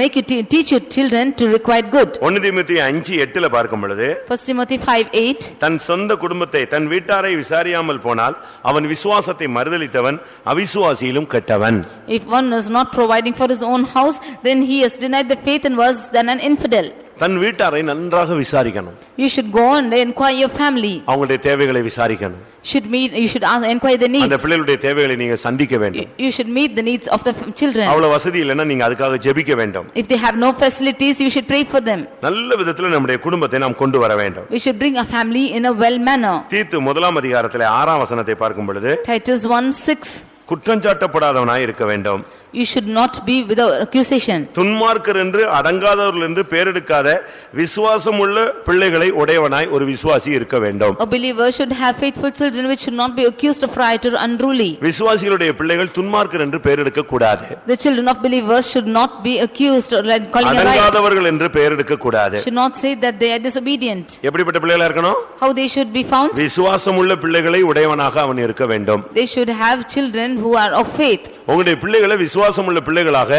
make you teach your children to require good. 1 தீமோத்தேயு 5:8 பார்க்கும் பொழுது 1 Timothy 5:8 தன் சொந்த குடும்பத்தை தன் வீட்டாரை விசாரியாமல் போனால் அவன் விசுவாசத்தை மறுதலித்தவன், அவிசுவாசியிலும் கெட்டவன். If one is not providing for his own house, then he has denied the faith and was then an infidel. தன் வீட்டாரை நன்றாக விசாரிக்கணும். You should go and inquire your family. அவங்களுடைய தேவைகளை விசாரிக்கணும். You should inquire the needs. அந்த பிள்ளைகளுடைய தேவைகளை நீங்க சந்திக்க வேண்டும். You should meet the needs of the children. அவ்வளவு வசதி இல்லைன்னா நீங்க அதுக்காக ஜெபிக்க வேண்டும். If they have no facilities, you should pray for them. நல்ல விதத்துல நம்முடைய குடும்பத்தை நாம் கொண்டு வர வேண்டும். We should bring a family in a well manner. தீத்து 1 அதிகாரத்திலே 6 வசனத்தை பார்க்கும் பொழுது Titus 1:6 குற்றஞ்சாட்டப்படாதவனாய் இருக்க வேண்டும். You should not be without accusation. துன்மார்க்கர் என்று அடங்காதவர்கள் என்று பெயரெடுக்காத விசுவாசமுள்ள பிள்ளைகளை உடையவனாய் ஒரு விசுவாசி இருக்க வேண்டும். A believer should have faithful children which should not be accused of riot or unruly. விசுவாசிகளுடைய பிள்ளைகள் துன்மார்க்கர் என்று பெயரெடுக்க கூடாது. The children of believers should not be accused or calling a riot. அடங்காதவர்கள் என்று பெயரெடுக்க கூடாது. Should not say that they are disobedient. எப்படிப்பட்ட பிள்ளைகளா இருக்கணும்? How they should be found? விசுவாசமுள்ள பிள்ளைகளை உடையவனாக அவன் இருக்க வேண்டும். They should have children who are of faith. உங்களுடைய பிள்ளைகளை விசுவாசமுள்ள பிள்ளைகளாக,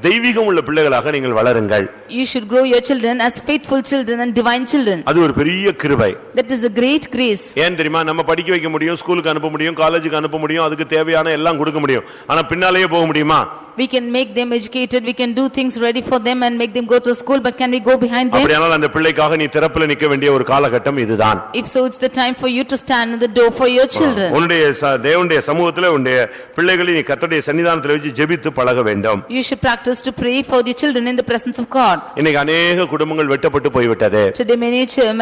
தெய்வீகமுள்ள பிள்ளைகளாக நீங்கள் வளருங்கள். You should grow your children as faithful children and divine children. அது ஒரு பெரிய கிருபை. That is a great grace. ஏன் தெரியுமா? நம்ம படிக்க வைக்க முடியும், ஸ்கூலுக்கு அனுப்ப முடியும், காலேஜுக்கு அனுப்ப முடியும், அதுக்கு தேவையான எல்லாம் கொடுக்க முடியும். ஆனா பின்னாலேயே போக முடியுமா? We can make them educated, we can do things ready for them and make them go to school, but can we go behind them? அப்படியானால் அந்த பிள்ளைக்காக நீ திறப்பில நிக்க வேண்டிய ஒரு காலகட்டம் இதுதான். If so, it's the time for you to stand in the door for your children. உன்னுடைய தேவனுடைய சமூகத்திலே உன்னுடைய பிள்ளைகளை நீ கர்த்தருடைய சன்னிதானத்திலே வச்சு ஜெபித்து பழக வேண்டும். You should practice to pray for the children in the presence of God. இன்னைக்கு अनेक குடும்பங்கள் வெட்டப்பட்டு போய்விட்டது. Today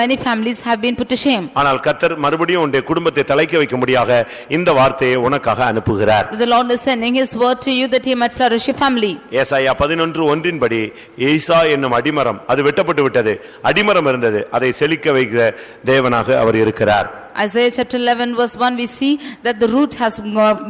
many families have been put to shame. ஆனால் கர்த்தர் மறுபடியும் உன்னுடைய குடும்பத்தை தலைக்க வைக்கும்படியாக இந்த வார்த்தையை உனக்காக அனுப்புகிறார். The Lord is sending his word to you that he might flourish your family. ஏசாயா 11:1 படி ஏசா என்னும் அடிமரம் அது வெட்டப்பட்டு விட்டது. அடிமரம் இருந்தது, அதை செழிக்க வைக்கிற தேவனாக அவர் இருக்கிறார். Isaiah chapter 11 verse 1 we see that the root has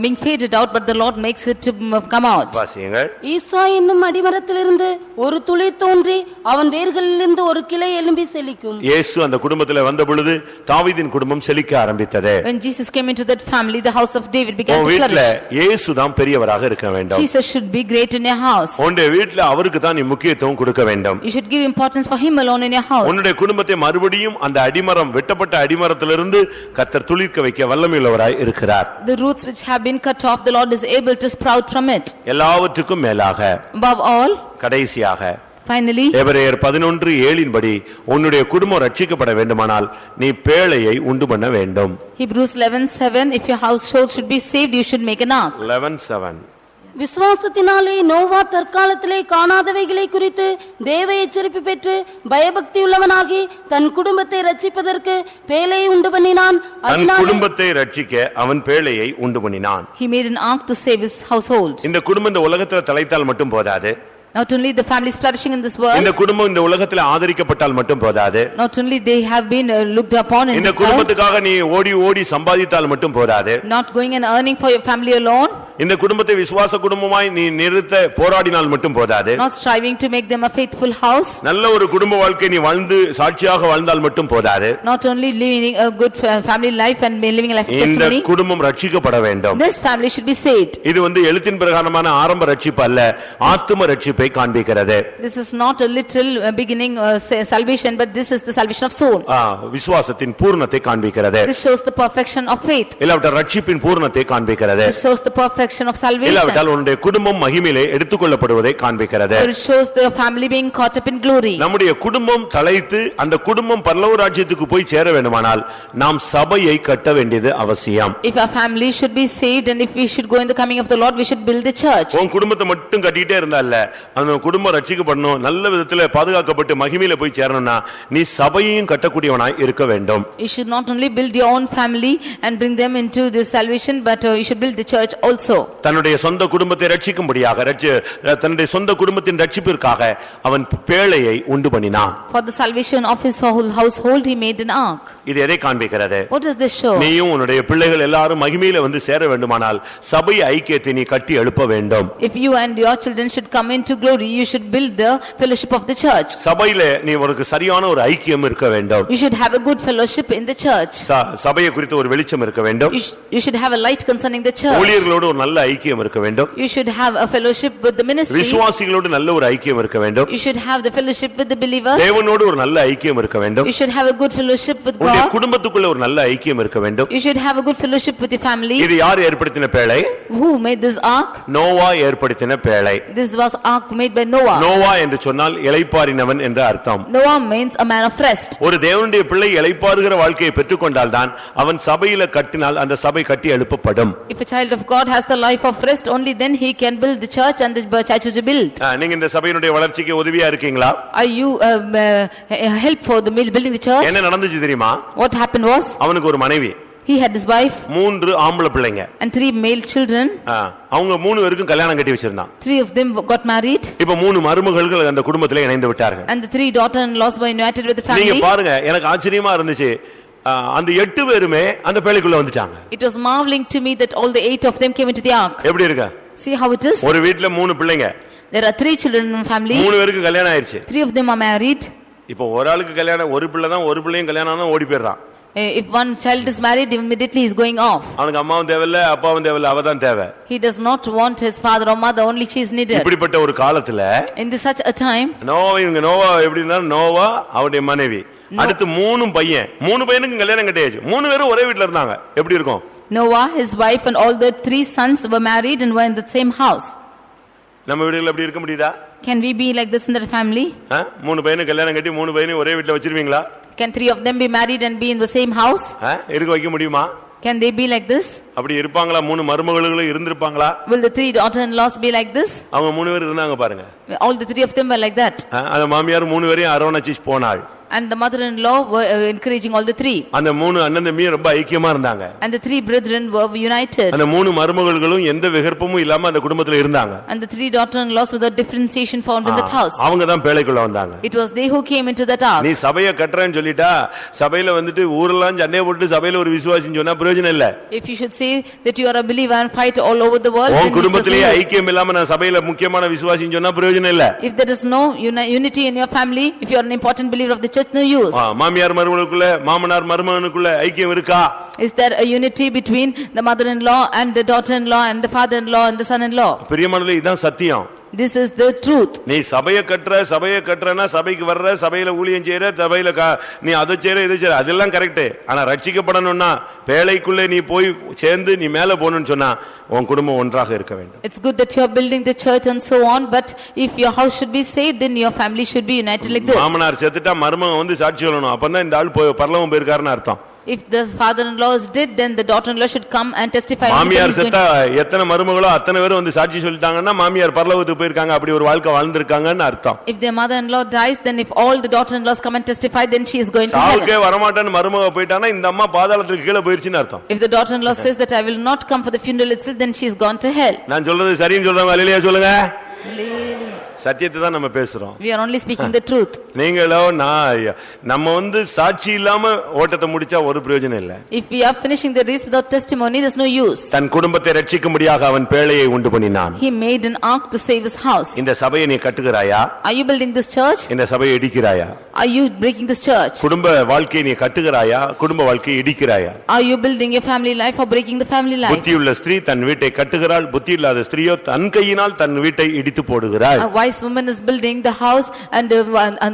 been faded out, but the Lord makes it to come out. வாசியுங்கள். ஈசா என்னும் அடிமரத்திலிருந்து ஒரு துளி தோன்றி அவன் வேர்களிலிருந்து ஒரு கிளை எழும்பி செழிக்கும். இயேசு அந்த குடும்பத்திலே வந்த பொழுது தாவீதின் குடும்பம் செழிக்க ஆரம்பித்தது. When Jesus came into that family, the house of David began to வீட்ல flourish. இயேசு தான் பெரியவராக இருக்க வேண்டும். Jesus should be great in your house. உன்னுடைய வீட்ல அவருக்கு தான் நீ முக்கியத்துவம் கொடுக்க வேண்டும். You should give importance for him alone in your house. உன்னுடைய குடும்பத்தை மறுபடியும் அந்த அடிமரம் வெட்டப்பட்ட அடிமரத்திலிருந்து கர்த்தர் துளிர்க்க வைக்க வல்லமையுள்ளவராய் இருக்கிறார். The roots which have been cut off, the Lord is able to sprout from it. எல்லாவற்றுக்கும் மேலாக, above all, கடைசியாக, finally, எபிரேயர் 11:7 படி உன்னுடைய குடும்பம் ரட்சிக்கப்பட வேண்டுமானால் நீ பேழையை உண்டு பண்ண வேண்டும். Hebrews 11:7 if your household should be saved, you should make an ark. 11:7 விசுவாசத்தினாலே நோவா தற்காலத்திலே காணாதவைகளை குறித்து தேவ எச்சரிப்பு பெற்று பயபக்தி உள்ளவனாகி தன் குடும்பத்தை ரட்சிப்பதற்கு பேழையை உண்டு பண்ணினான். தன் குடும்பத்தை ரட்சிக்க அவன் பேழையை உண்டு பண்ணினான். He made an ark to save his household. இந்த குடும்பம் இந்த உலகத்துல தலைத்தால் மட்டும் போதாது. Not only the family is flourishing in this world. இந்த குடும்பம் இந்த உலகத்துல ஆதரிக்கப்பட்டால் மட்டும் போதாது. Not only they have been looked upon in இந்த this world. குடும்பத்துக்காக நீ ஓடி ஓடி சம்பாதித்தால் மட்டும் போதாது. Not going and earning for your family alone. இந்த குடும்பத்தை விசுவாச குடும்பமாய் நீ நிறுத்த போராடினால் மட்டும் போதாது. Not striving to make them a faithful house. நல்ல ஒரு குடும்ப வாழ்க்கை நீ வாழ்ந்து சாட்சியாக வாழ்ந்தால் மட்டும் போதாது. Not only living a good family life and living a life of testimony. இந்த குடும்பம் ரட்சிக்கப்பட வேண்டும். This family should be saved. இது எழுத்தின் பிரகாரமான ஆரம்ப ரட்சிப்பு அல்ல, ஆத்தும ரட்சிப்பை காண்பிக்கிறது. This is not a little beginning salvation, but this is the salvation of soul. விசுவாசத்தின் பூர்ணத்தை காண்பிக்கிறது. This shows the perfection of faith. இல்லாவிட்டால் ரட்சிப்பின் பூர்ணத்தை காண்பிக்கிறது. This shows the perfection of salvation. இல்லாவிட்டால் உன்னுடைய குடும்பம் மகிமையிலே எடுத்துக்கொள்ளப்படுவதை காண்பிக்கிறது. It shows the family being caught up in glory. நம்முடைய குடும்பம் தலைத்து அந்த குடும்பம் பரலோக ராஜ்யத்துக்கு போய் சேர வேண்டுமானால் நாம் சபையை கட்ட வேண்டியது அவசியம். If our family should be saved and if we should go in the coming of the Lord, we should build the church. உன் குடும்பத்தை மட்டும் கட்டிட்டே இருந்தால்ல, அந்த குடும்பம் ரட்சிக்கப்படணும், நல்ல விதத்துல பாதுகாக்கப்பட்டு மகிமையில போய் சேரணும்னா நீ சபையையும் கட்டக்கூடியவனாய் இருக்க வேண்டும். You should not only build your own family and bring them into this salvation, but you should build the church also. தன்னுடைய சொந்த குடும்பத்தை ரட்சிக்கும்படியாக தன்னுடைய சொந்த குடும்பத்தின் ரட்சிப்பிற்காக அவன் பேழையை உண்டு பண்ணினான். For the salvation of his whole household he made an ark. இது எதை காண்பிக்கிறது? What does this show? நீயும் உன்னுடைய பிள்ளைகள் எல்லாரும் மகிமையில சேர வேண்டுமானால் சபை ஐக்கியத்தை நீ கட்டி எழுப்ப வேண்டும். If you and your children should come into glory, you should build the fellowship of the church. சபையிலே நீ ஒரு சரியான ஒரு ஐக்கியம் இருக்க வேண்டும். You should have a good fellowship in the church. சபையை குறித்து ஒரு வெளிச்சம் இருக்க வேண்டும். You should have a light concerning the church. ஊழியர்களோடு ஒரு நல்ல ஐக்கியம் இருக்க வேண்டும். You should have a fellowship with the ministry. விசுவாசிகளோடு நல்ல ஒரு ஐக்கியம் இருக்க வேண்டும். You should have the fellowship with the believers. தேவனோடு ஒரு நல்ல ஐக்கியம் இருக்க வேண்டும். You should have a good fellowship with God. உன்னுடைய குடும்பத்துக்குள்ள ஒரு நல்ல ஐக்கியம் இருக்க வேண்டும். You should have a good fellowship with your family. இது யார் ஏற்படுத்தின பேழை? Who made this ark? Noah ஏற்படுத்தின பேழை. This was ark made by Noah. Noah என்று சொன்னால் இளைப்பாறினவன் என்ற அர்த்தம். Noah means a man of rest. ஒரு தேவனுடைய பிள்ளை இளைப்பாறுகிற வாழ்க்கையை பெற்றுக்கொண்டால் தான் அவன் சபையில கட்டினால் அந்த சபை கட்டி எழுப்பப்படும். If a child of God has the life of rest, only then he can build the church and the church will be built. நீங்க இந்த சபையினுடைய வளர்ச்சிக்கு உதவியா இருக்கீங்களா? Are you help for the building the church? என்ன நடந்துச்சு தெரியுமா? What happened was அவனுக்கு ஒரு மனைவி, he had his wife 3 ஆம்பளை பிள்ளைங்க and 3 male children. அவங்க 3 பேருக்கும் கல்யாணம் கட்டி வச்சிருந்தான். 3 of them got married. இப்ப 3 மருமகள்கள் அந்த குடும்பத்திலே இணைந்து விட்டார்கள். And the 3 daughter-in-laws were united with the family. நீங்க பாருங்க, எனக்கு ஆச்சரியமா இருந்துச்சு. அந்த 8 பேருமே அந்த பேழைக்குள்ள வந்துட்டாங்க. It was marveling to me that all the 8 of them came into the ark. எப்படி இருக்கு? See how it is? ஒரு வீட்ல 3 பிள்ளைங்க. There are 3 children in family. 3 பேருக்கு கல்யாணம் ஆயிருச்சு. 3 of them are married. இப்போ ஒரு ஆளுக்கு கல்யாணம், ஒரு பிள்ளை தான், ஒரு பிள்ளையும் கல்யாணம் ஆனா ஓடி போயிடுறான். If one child is married, immediately he is going off. அவனுக்கு அம்மாவும் தேவையில்ல, அப்பாவும் தேவையில்ல, அவதான் தேவை. He does not want his father or mother, only she is needed. இப்படிப்பட்ட ஒரு காலத்துல In such a time, Noah எப்படின்னா, நோவா அவருடைய மனைவி, அடுத்து 3 பையன், 3 பையனுக்கு கல்யாணம் கட்டியாச்சு. 3 பேரும் ஒரே வீட்ல இருந்தாங்க. எப்படி இருக்கும்? Noah, his wife and all the 3 sons were married and were in the same house. நம்ம வீடுல அப்படி இருக்க முடியுதா? Can we be like this in the family? 3 பையனுக்கு கல்யாணம் கட்டி 3 பையனையும் ஒரே வீட்ல வச்சிருவீங்களா? Can 3 of them be married and be in the same house? இருக்க வைக்க முடியுமா? Can they be like this? அப்படி இருப்பாங்களா? 3 மருமகளும் இருந்திருப்பாங்களா? Will the 3 daughter-in-laws be like this? அவங்க 3 பேர் இருந்தாங்க பாருங்க. All the 3 of them were like that. அந்த மாமியார் 3 பேரையும் அரவணைச்சு போனாள். And the mother-in-law were encouraging all the 3. அந்த 3 அண்ணன் தம்பியும் ரொம்ப ஐக்கியமா இருந்தாங்க. And the 3 brethren were united. அந்த 3 மருமகள்களும் எந்த விகற்பமும் இல்லாம அந்த குடும்பத்துல இருந்தாங்க. And the 3 daughter-in-laws without differentiation found in that house. அவங்க தான் பேழைக்குள்ள வந்தாங்க. It was they who came into that ark. நீ சபையை கட்டறேன்னு சொல்லிட்டா, சபையில ஊரெல்லாம் சண்டைய போட்டு சபையில ஒரு விசுவாசின்னு சொன்னா பிரயோஜனம் இல்ல. If you should say that you are a believer and fight all over the world, உன் குடும்பத்திலேயே ஐக்கியம் இல்லாம நான் சபையில முக்கியமான விசுவாசின்னு சொன்னா பிரயோஜனம் இல்ல. If there is no unity in your family, if you are an important believer of the church, no use. மாமியார் மருமகளுக்குள்ள, மாமனார் மருமகனுக்குள்ள ஐக்கியம் இருக்கா? Is there a unity between the mother-in-law and the daughter-in-law and the father-in-law and the son-in-law? பிரியமானவர்களே, இதான் சத்தியம். This is the truth. நீ சபையை கட்டறனா சபைக்கு வர்ற, சபையில ஊழியம் செய்யற, சபையில நீ அதை செய்யற, இதை செய்யற, அதெல்லாம் கரெக்ட். ஆனா ரட்சிக்கப்படணும்னா பேழைக்குள்ளே நீ போய் சேர்ந்து நீ மேல போகணும்னு சொன்னா உன் குடும்பம் ஒன்றாக இருக்க வேண்டும். It's good that you are building the church and so on, but if your house should be saved, then your family should be united like this. மாமனார் செத்துட்டா மருமகன் சாட்சி சொல்லணும். அப்பதான் இந்த ஆள் பரலோகம் போயிருக்காருன்னு அர்த்தம். If the father-in-law is dead, then the daughter-in-law should come and testify. மாமியார் செத்தா எத்தனை மருமகளோ அத்தனை பேரும் வந்து சாட்சி சொல்லிட்டாங்கன்னா மாமியார் பரலோகத்துக்கு போயிருக்காங்க, அப்படி ஒரு வாழ்க்கை வாழ்ந்திருக்காங்கன்னு அர்த்தம். If their mother-in-law dies, then if all the daughter-in-laws come and testify, then she is going to heaven. சாவுக்கே வரமாட்டேன்னு மருமக போயிட்டானா இந்த அம்மா பாதாளத்துக்கு கீழே போயிருச்சுன்னு அர்த்தம். If the daughter-in-law says that I will not come for the funeral itself, then she is gone to hell. நான் சொல்றது சரின்னு சொல்றேன், அல்லேலூயா சொல்லுங்க. Hallelujah. சத்தியத்தை தான் நம்ம பேசுறோம். We are only speaking the truth. நீங்களோ நம்ம வந்து சாட்சி இல்லாம ஓட்டத்தை முடிச்சா ஒரு பிரயோஜனம் இல்ல. If we are finishing the race without testimony, there is no use. தன் குடும்பத்தை ரட்சிக்கும்படியாக அவன் பேழையை உண்டு பண்ணினான். He made an ark to save his house. இந்த சபையை நீ கட்டுகிறாயா? Are you building this church? இந்த சபையை இடிக்கிறாயா? Are you breaking this church? குடும்ப வாழ்க்கையை நீ கட்டுகிறாயா? குடும்ப வாழ்க்கையை இடிக்கிறாயா? Are you building your family life or breaking the family life? புத்தியுள்ள ஸ்திரீ தன் வீட்டை கட்டுகிறாள், புத்தி இல்லாத ஸ்திரீயோ தன் கையினால் தன் வீட்டை இடித்து போடுகிறாள். A wise woman is building the house and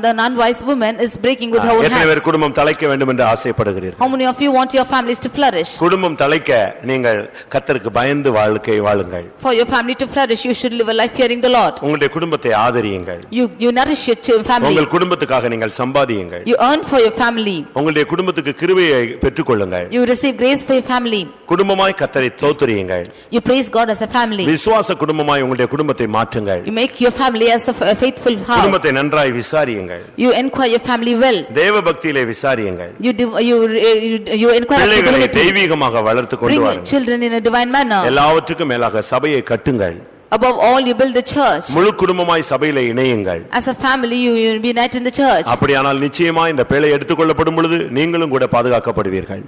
the non-wise woman is breaking with her own எத்தனை பேர் hands. குடும்பம் தலைக்க வேண்டும் என்று ஆசைப்படுகிறீர்கள்? How many of you want your families to flourish? குடும்பம் தலைக்க நீங்கள் கர்த்தருக்கு பயந்து வாழ்க்கை வாழுங்கள். For your family to flourish, you should live a life fearing the Lord. உங்களுடைய குடும்பத்தை ஆதரியுங்கள். You nourish your family. உங்கள் குடும்பத்துக்காக நீங்கள் சம்பாதியுங்கள். You earn for your family. உங்களுடைய குடும்பத்துக்கு கிருபையை பெற்றுக்கொள்ளுங்கள். You receive grace for your family. குடும்பமாய் கர்த்தரை ஸ்தோத்திரியுங்கள். You praise God as a family. விசுவாச குடும்பமாய் உங்களுடைய குடும்பத்தை மாற்றுங்கள். You make your family as a faithful house. குடும்பத்தை நன்றாய் விசாரியுங்கள். You inquire your family well. தேவ பக்தியிலே விசாரியுங்கள். You inquire பிள்ளைகளை divinity. தெய்வீகமாக வளர்த்து கொண்டு Bring வாருங்கள். children in a divine manner. எல்லாவற்றுக்கும் மேலாக சபையை கட்டுங்கள். Above all, you build the church. முழு குடும்பமாய் சபையிலே இணையுங்கள். As a family, you be united in the church. அப்படியானால் நிச்சயமா இந்த பேழை எடுத்துக்கொள்ளப்படும் பொழுது நீங்களும் கூட பாதுகாக்கப்படுவீர்கள்.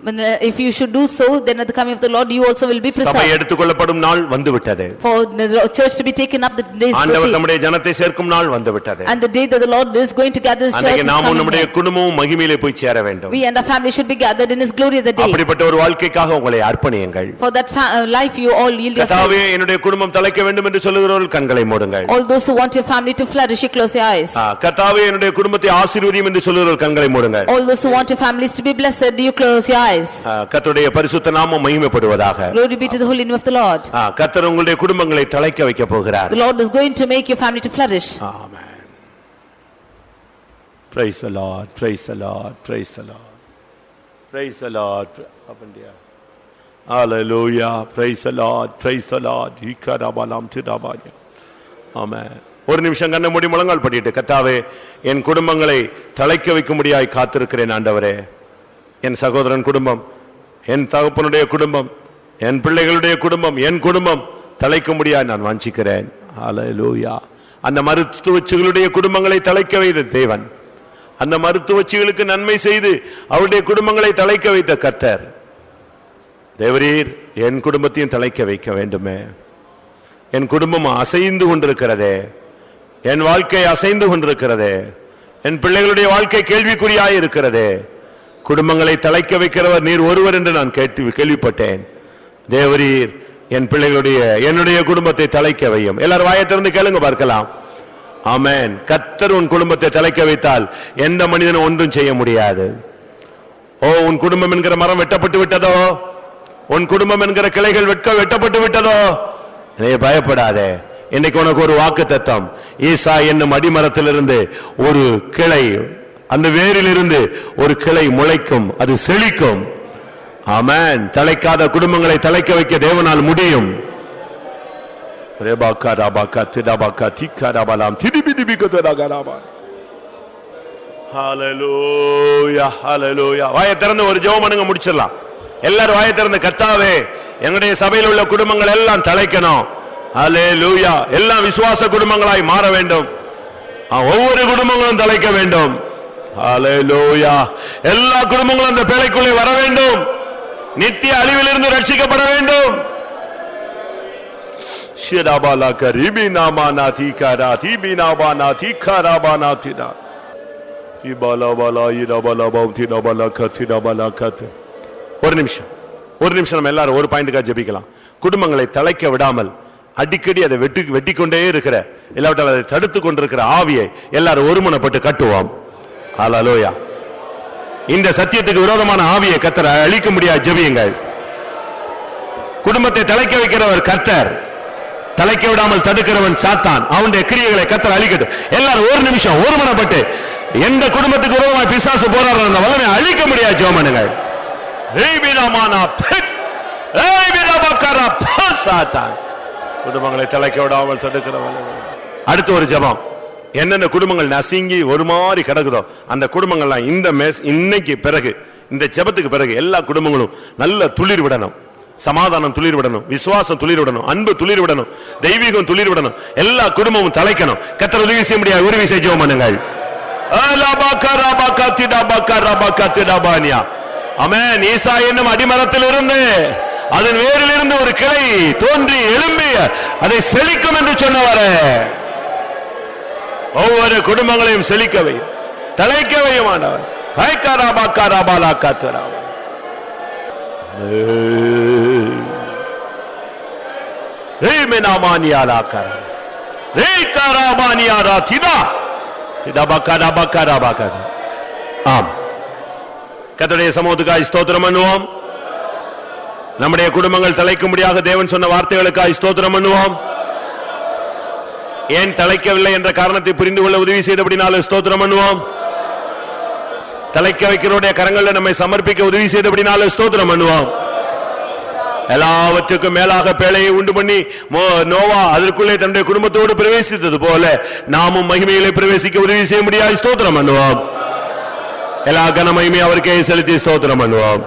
If you should do so, then at the coming of the Lord, you also will be சபை preserved. எடுத்துக்கொள்ளப்படும் நாள் வந்துவிட்டது. For the church to be taken up, the days ஆண்டவர் proceed. நம்முடைய ஜனத்தை சேர்க்கும் நாள் வந்துவிட்டது. And the day that the Lord is going to gather His church அன்றைக்கு is நாமும் coming நம்முடைய near. குடும்பமும் மகிமையிலே போய் சேர வேண்டும். We and our family should be gathered in His glory of the day. அப்படிப்பட்ட ஒரு வாழ்க்கைக்காக உங்களை அர்ப்பணியுங்கள். For that life, you all yield yourselves. கர்த்தாவே என்னுடைய குடும்பம் தலைக்க வேண்டும் என்று சொல்லுகிறவர்கள் கண்களை மூடுங்கள். All those who want your family to flourish, you close your eyes. கர்த்தாவே என்னுடைய குடும்பத்தை ஆசீர்வதியும் என்று சொல்லுகிறவர்கள் கண்களை மூடுங்கள். All those who want your families to be blessed, you close your eyes. கர்த்தருடைய பரிசுத்த நாமம் மகிமைப்படுவதாக. Glory be to the holy name of the Lord. கர்த்தர் உங்களுடைய குடும்பங்களை தலைக்க வைக்க போகிறார். The Lord is going to make your family to flourish. Amen. Praise the Lord, praise the Lord, praise the Lord. Praise the Lord. Up and down. Hallelujah. Praise the Lord, praise the Lord. Ikarabalam tidabaya. Amen. ஒரு நிமிஷம் கண்ணை மூடி முழங்கால் படிட்டு, கர்த்தாவே என் குடும்பங்களை தலைக்க வைக்கும்படியாய் காத்திருக்கிறேன் ஆண்டவரே. என் சகோதரன் குடும்பம், என் தகப்பனுடைய குடும்பம், என் பிள்ளைகளுடைய குடும்பம், என் குடும்பம் தலைக்கும்படியாய் நான் வாஞ்சிக்கிறேன். ஹல்லேலூயா. அந்த மருத்துவச்சிகளுடைய குடும்பங்களை தலைக்க வைத்த தேவன், அந்த மருத்துவச்சிகளுக்கு நன்மை செய்து அவருடைய குடும்பங்களை தலைக்க வைத்த கர்த்தர் தேவரீர் என் குடும்பத்தையும் தலைக்க வைக்க வேண்டுமே. என் குடும்பம் அசைந்து கொண்டிருக்கிறதே, என் வாழ்க்கை அசைந்து கொண்டிருக்கிறதே, என் பிள்ளைகளுடைய வாழ்க்கை கேள்விக்குறியாய் இருக்கிறதே. குடும்பங்களை தலைக்க வைக்கிறவர் நீர் ஒருவர் என்று நான் கேள்விப்பட்டேன். தேவரீர் என் பிள்ளைகளுடைய என்னுடைய குடும்பத்தை தலைக்க வையும். எல்லாரும் வாயை திறந்து கேளுங்க பார்க்கலாம். ஆமென். கர்த்தர் உன் குடும்பத்தை தலைக்க வைத்தால் எந்த மனிதனும் ஒன்றும் செய்ய முடியாது. ஓ, உன் குடும்பம் என்கிற மரம் வெட்டப்பட்டு விட்டதோ, உன் குடும்பம் என்கிற கிளைகள் வெட்டப்பட்டு விட்டதோ, நீ பயப்படாதே. இன்னைக்கு உனக்கு ஒரு வாக்குத்தத்தம். ஈசா என்னும் அடிமரத்திலிருந்து ஒரு கிளை, அந்த வேரிலிருந்து ஒரு கிளை முளைக்கும், அது செழிக்கும். ஆமென். தலைக்காத குடும்பங்களை தலைக்க வைக்க தேவனால் முடியும். ஹல்லேலூயா, ஹல்லேலூயா. வாயை திறந்து ஒரு ஜெபம் பண்ணுங்க, முடிச்சிடலாம். எல்லாரும் வாயை திறந்து, கர்த்தாவே எங்களுடைய சபையில் உள்ள குடும்பங்கள் எல்லாம் தலைக்கணும். ஹல்லேலூயா. எல்லாம் விசுவாச குடும்பங்களாய் மாற வேண்டும். ஒவ்வொரு குடும்பங்களும் தலைக்க வேண்டும். ஹல்லேலூயா. எல்லா குடும்பங்களும் அந்த பேழைக்குள்ளே வர வேண்டும். நித்திய அழிவிலிருந்து ரட்சிக்கப்பட வேண்டும். ஒரு நிமிஷம் நம்ம எல்லாரும் ஒரு பாயிண்ட்காக ஜெபிக்கலாம். குடும்பங்களை தலைக்க விடாமல் அடிக்கடி அதை வெட்டிக்கொண்டே இருக்கிற, இல்லாவிட்டால் அதை தடுத்து கொண்டிருக்கிற ஆவியை எல்லாரும் ஒருமனப்பட்டு கட்டுவோம். ஹல்லேலூயா. இந்த சத்தியத்துக்கு விரோதமான ஆவியை கர்த்தர் அழிக்க முடியாது. ஜெபியுங்கள். குடும்பத்தை தலைக்க வைக்கிறவர் கர்த்தர், தலைக்க விடாமல் தடுக்கிறவன் சாத்தான். அவனுடைய கிரியைகளை கர்த்தர் அழிக்கட்டும். எல்லாரும் ஒரு நிமிஷம் ஒருமனப்பட்டு எந்த குடும்பத்துக்கு விரோதமாக பிசாசு போராடுற அந்த வல்லமை அழிக்க முடியாது. ஜெபம் பண்ணுங்கள். குடும்பங்களை தலைக்க விடாமல் தடுக்கிறவன். அடுத்து ஒரு ஜெபம். என்னென்ன குடும்பங்கள் நசுங்கி ஒரு மாதிரி கிடக்குதோ அந்த குடும்பங்கள்லாம் இந்த இன்னைக்கு பிறகு, இந்த ஜெபத்துக்கு பிறகு எல்லா குடும்பங்களும் நல்ல துளிர் விடணும். சமாதானம் துளிர் விடணும், விசுவாசம் துளிர் விடணும், அன்பு துளிர் விடணும், தெய்வீகம் துளிர் விடணும். எல்லா குடும்பமும் தலைக்கணும். கர்த்தர் உதவி செய்ய முடியாது. உதவி செய்ய ஜெபம் பண்ணுங்கள். ஆமென். ஈசா என்னும் அடிமரத்தில் இருந்து அதன் வேரில் இருந்து ஒரு கிளை தோன்றி எழும்பி அதை செழிக்கும் என்று சொன்னவரே, ஒவ்வொரு குடும்பங்களையும் செழிக்கவையும் தலைக்கவையும் ஆண்டவர். கர்த்தருடைய சமூகத்துக்காய் ஸ்தோத்திரம் பண்ணுவோம். நம்முடைய குடும்பங்கள் தலைக்கும்படியாக தேவன் சொன்ன வார்த்தைகளுக்காய் ஸ்தோத்திரம் பண்ணுவோம். ஏன் தலைக்கவில்லை என்ற காரணத்தை புரிந்து கொள்ள உதவி செய்தபடினாலும் ஸ்தோத்திரம் பண்ணுவோம். தலைக்க வைக்கிறோடைய கரங்களில் நம்மை சமர்ப்பிக்க உதவி செய்தபடினாலும் ஸ்தோத்திரம் பண்ணுவோம். எல்லாவற்றுக்கும் மேலாக பேழையை உண்டு பண்ணி நோவா அதற்குள்ளே தன்னுடைய குடும்பத்தோடு பிரவேசித்தது போல நாமும் மகிமையிலே பிரவேசிக்க உதவி செய்ய முடியாது. ஸ்தோத்திரம் பண்ணுவோம். எல்லா கன மகிமையும் அவருக்கே செலுத்தி ஸ்தோத்திரம் பண்ணுவோம்.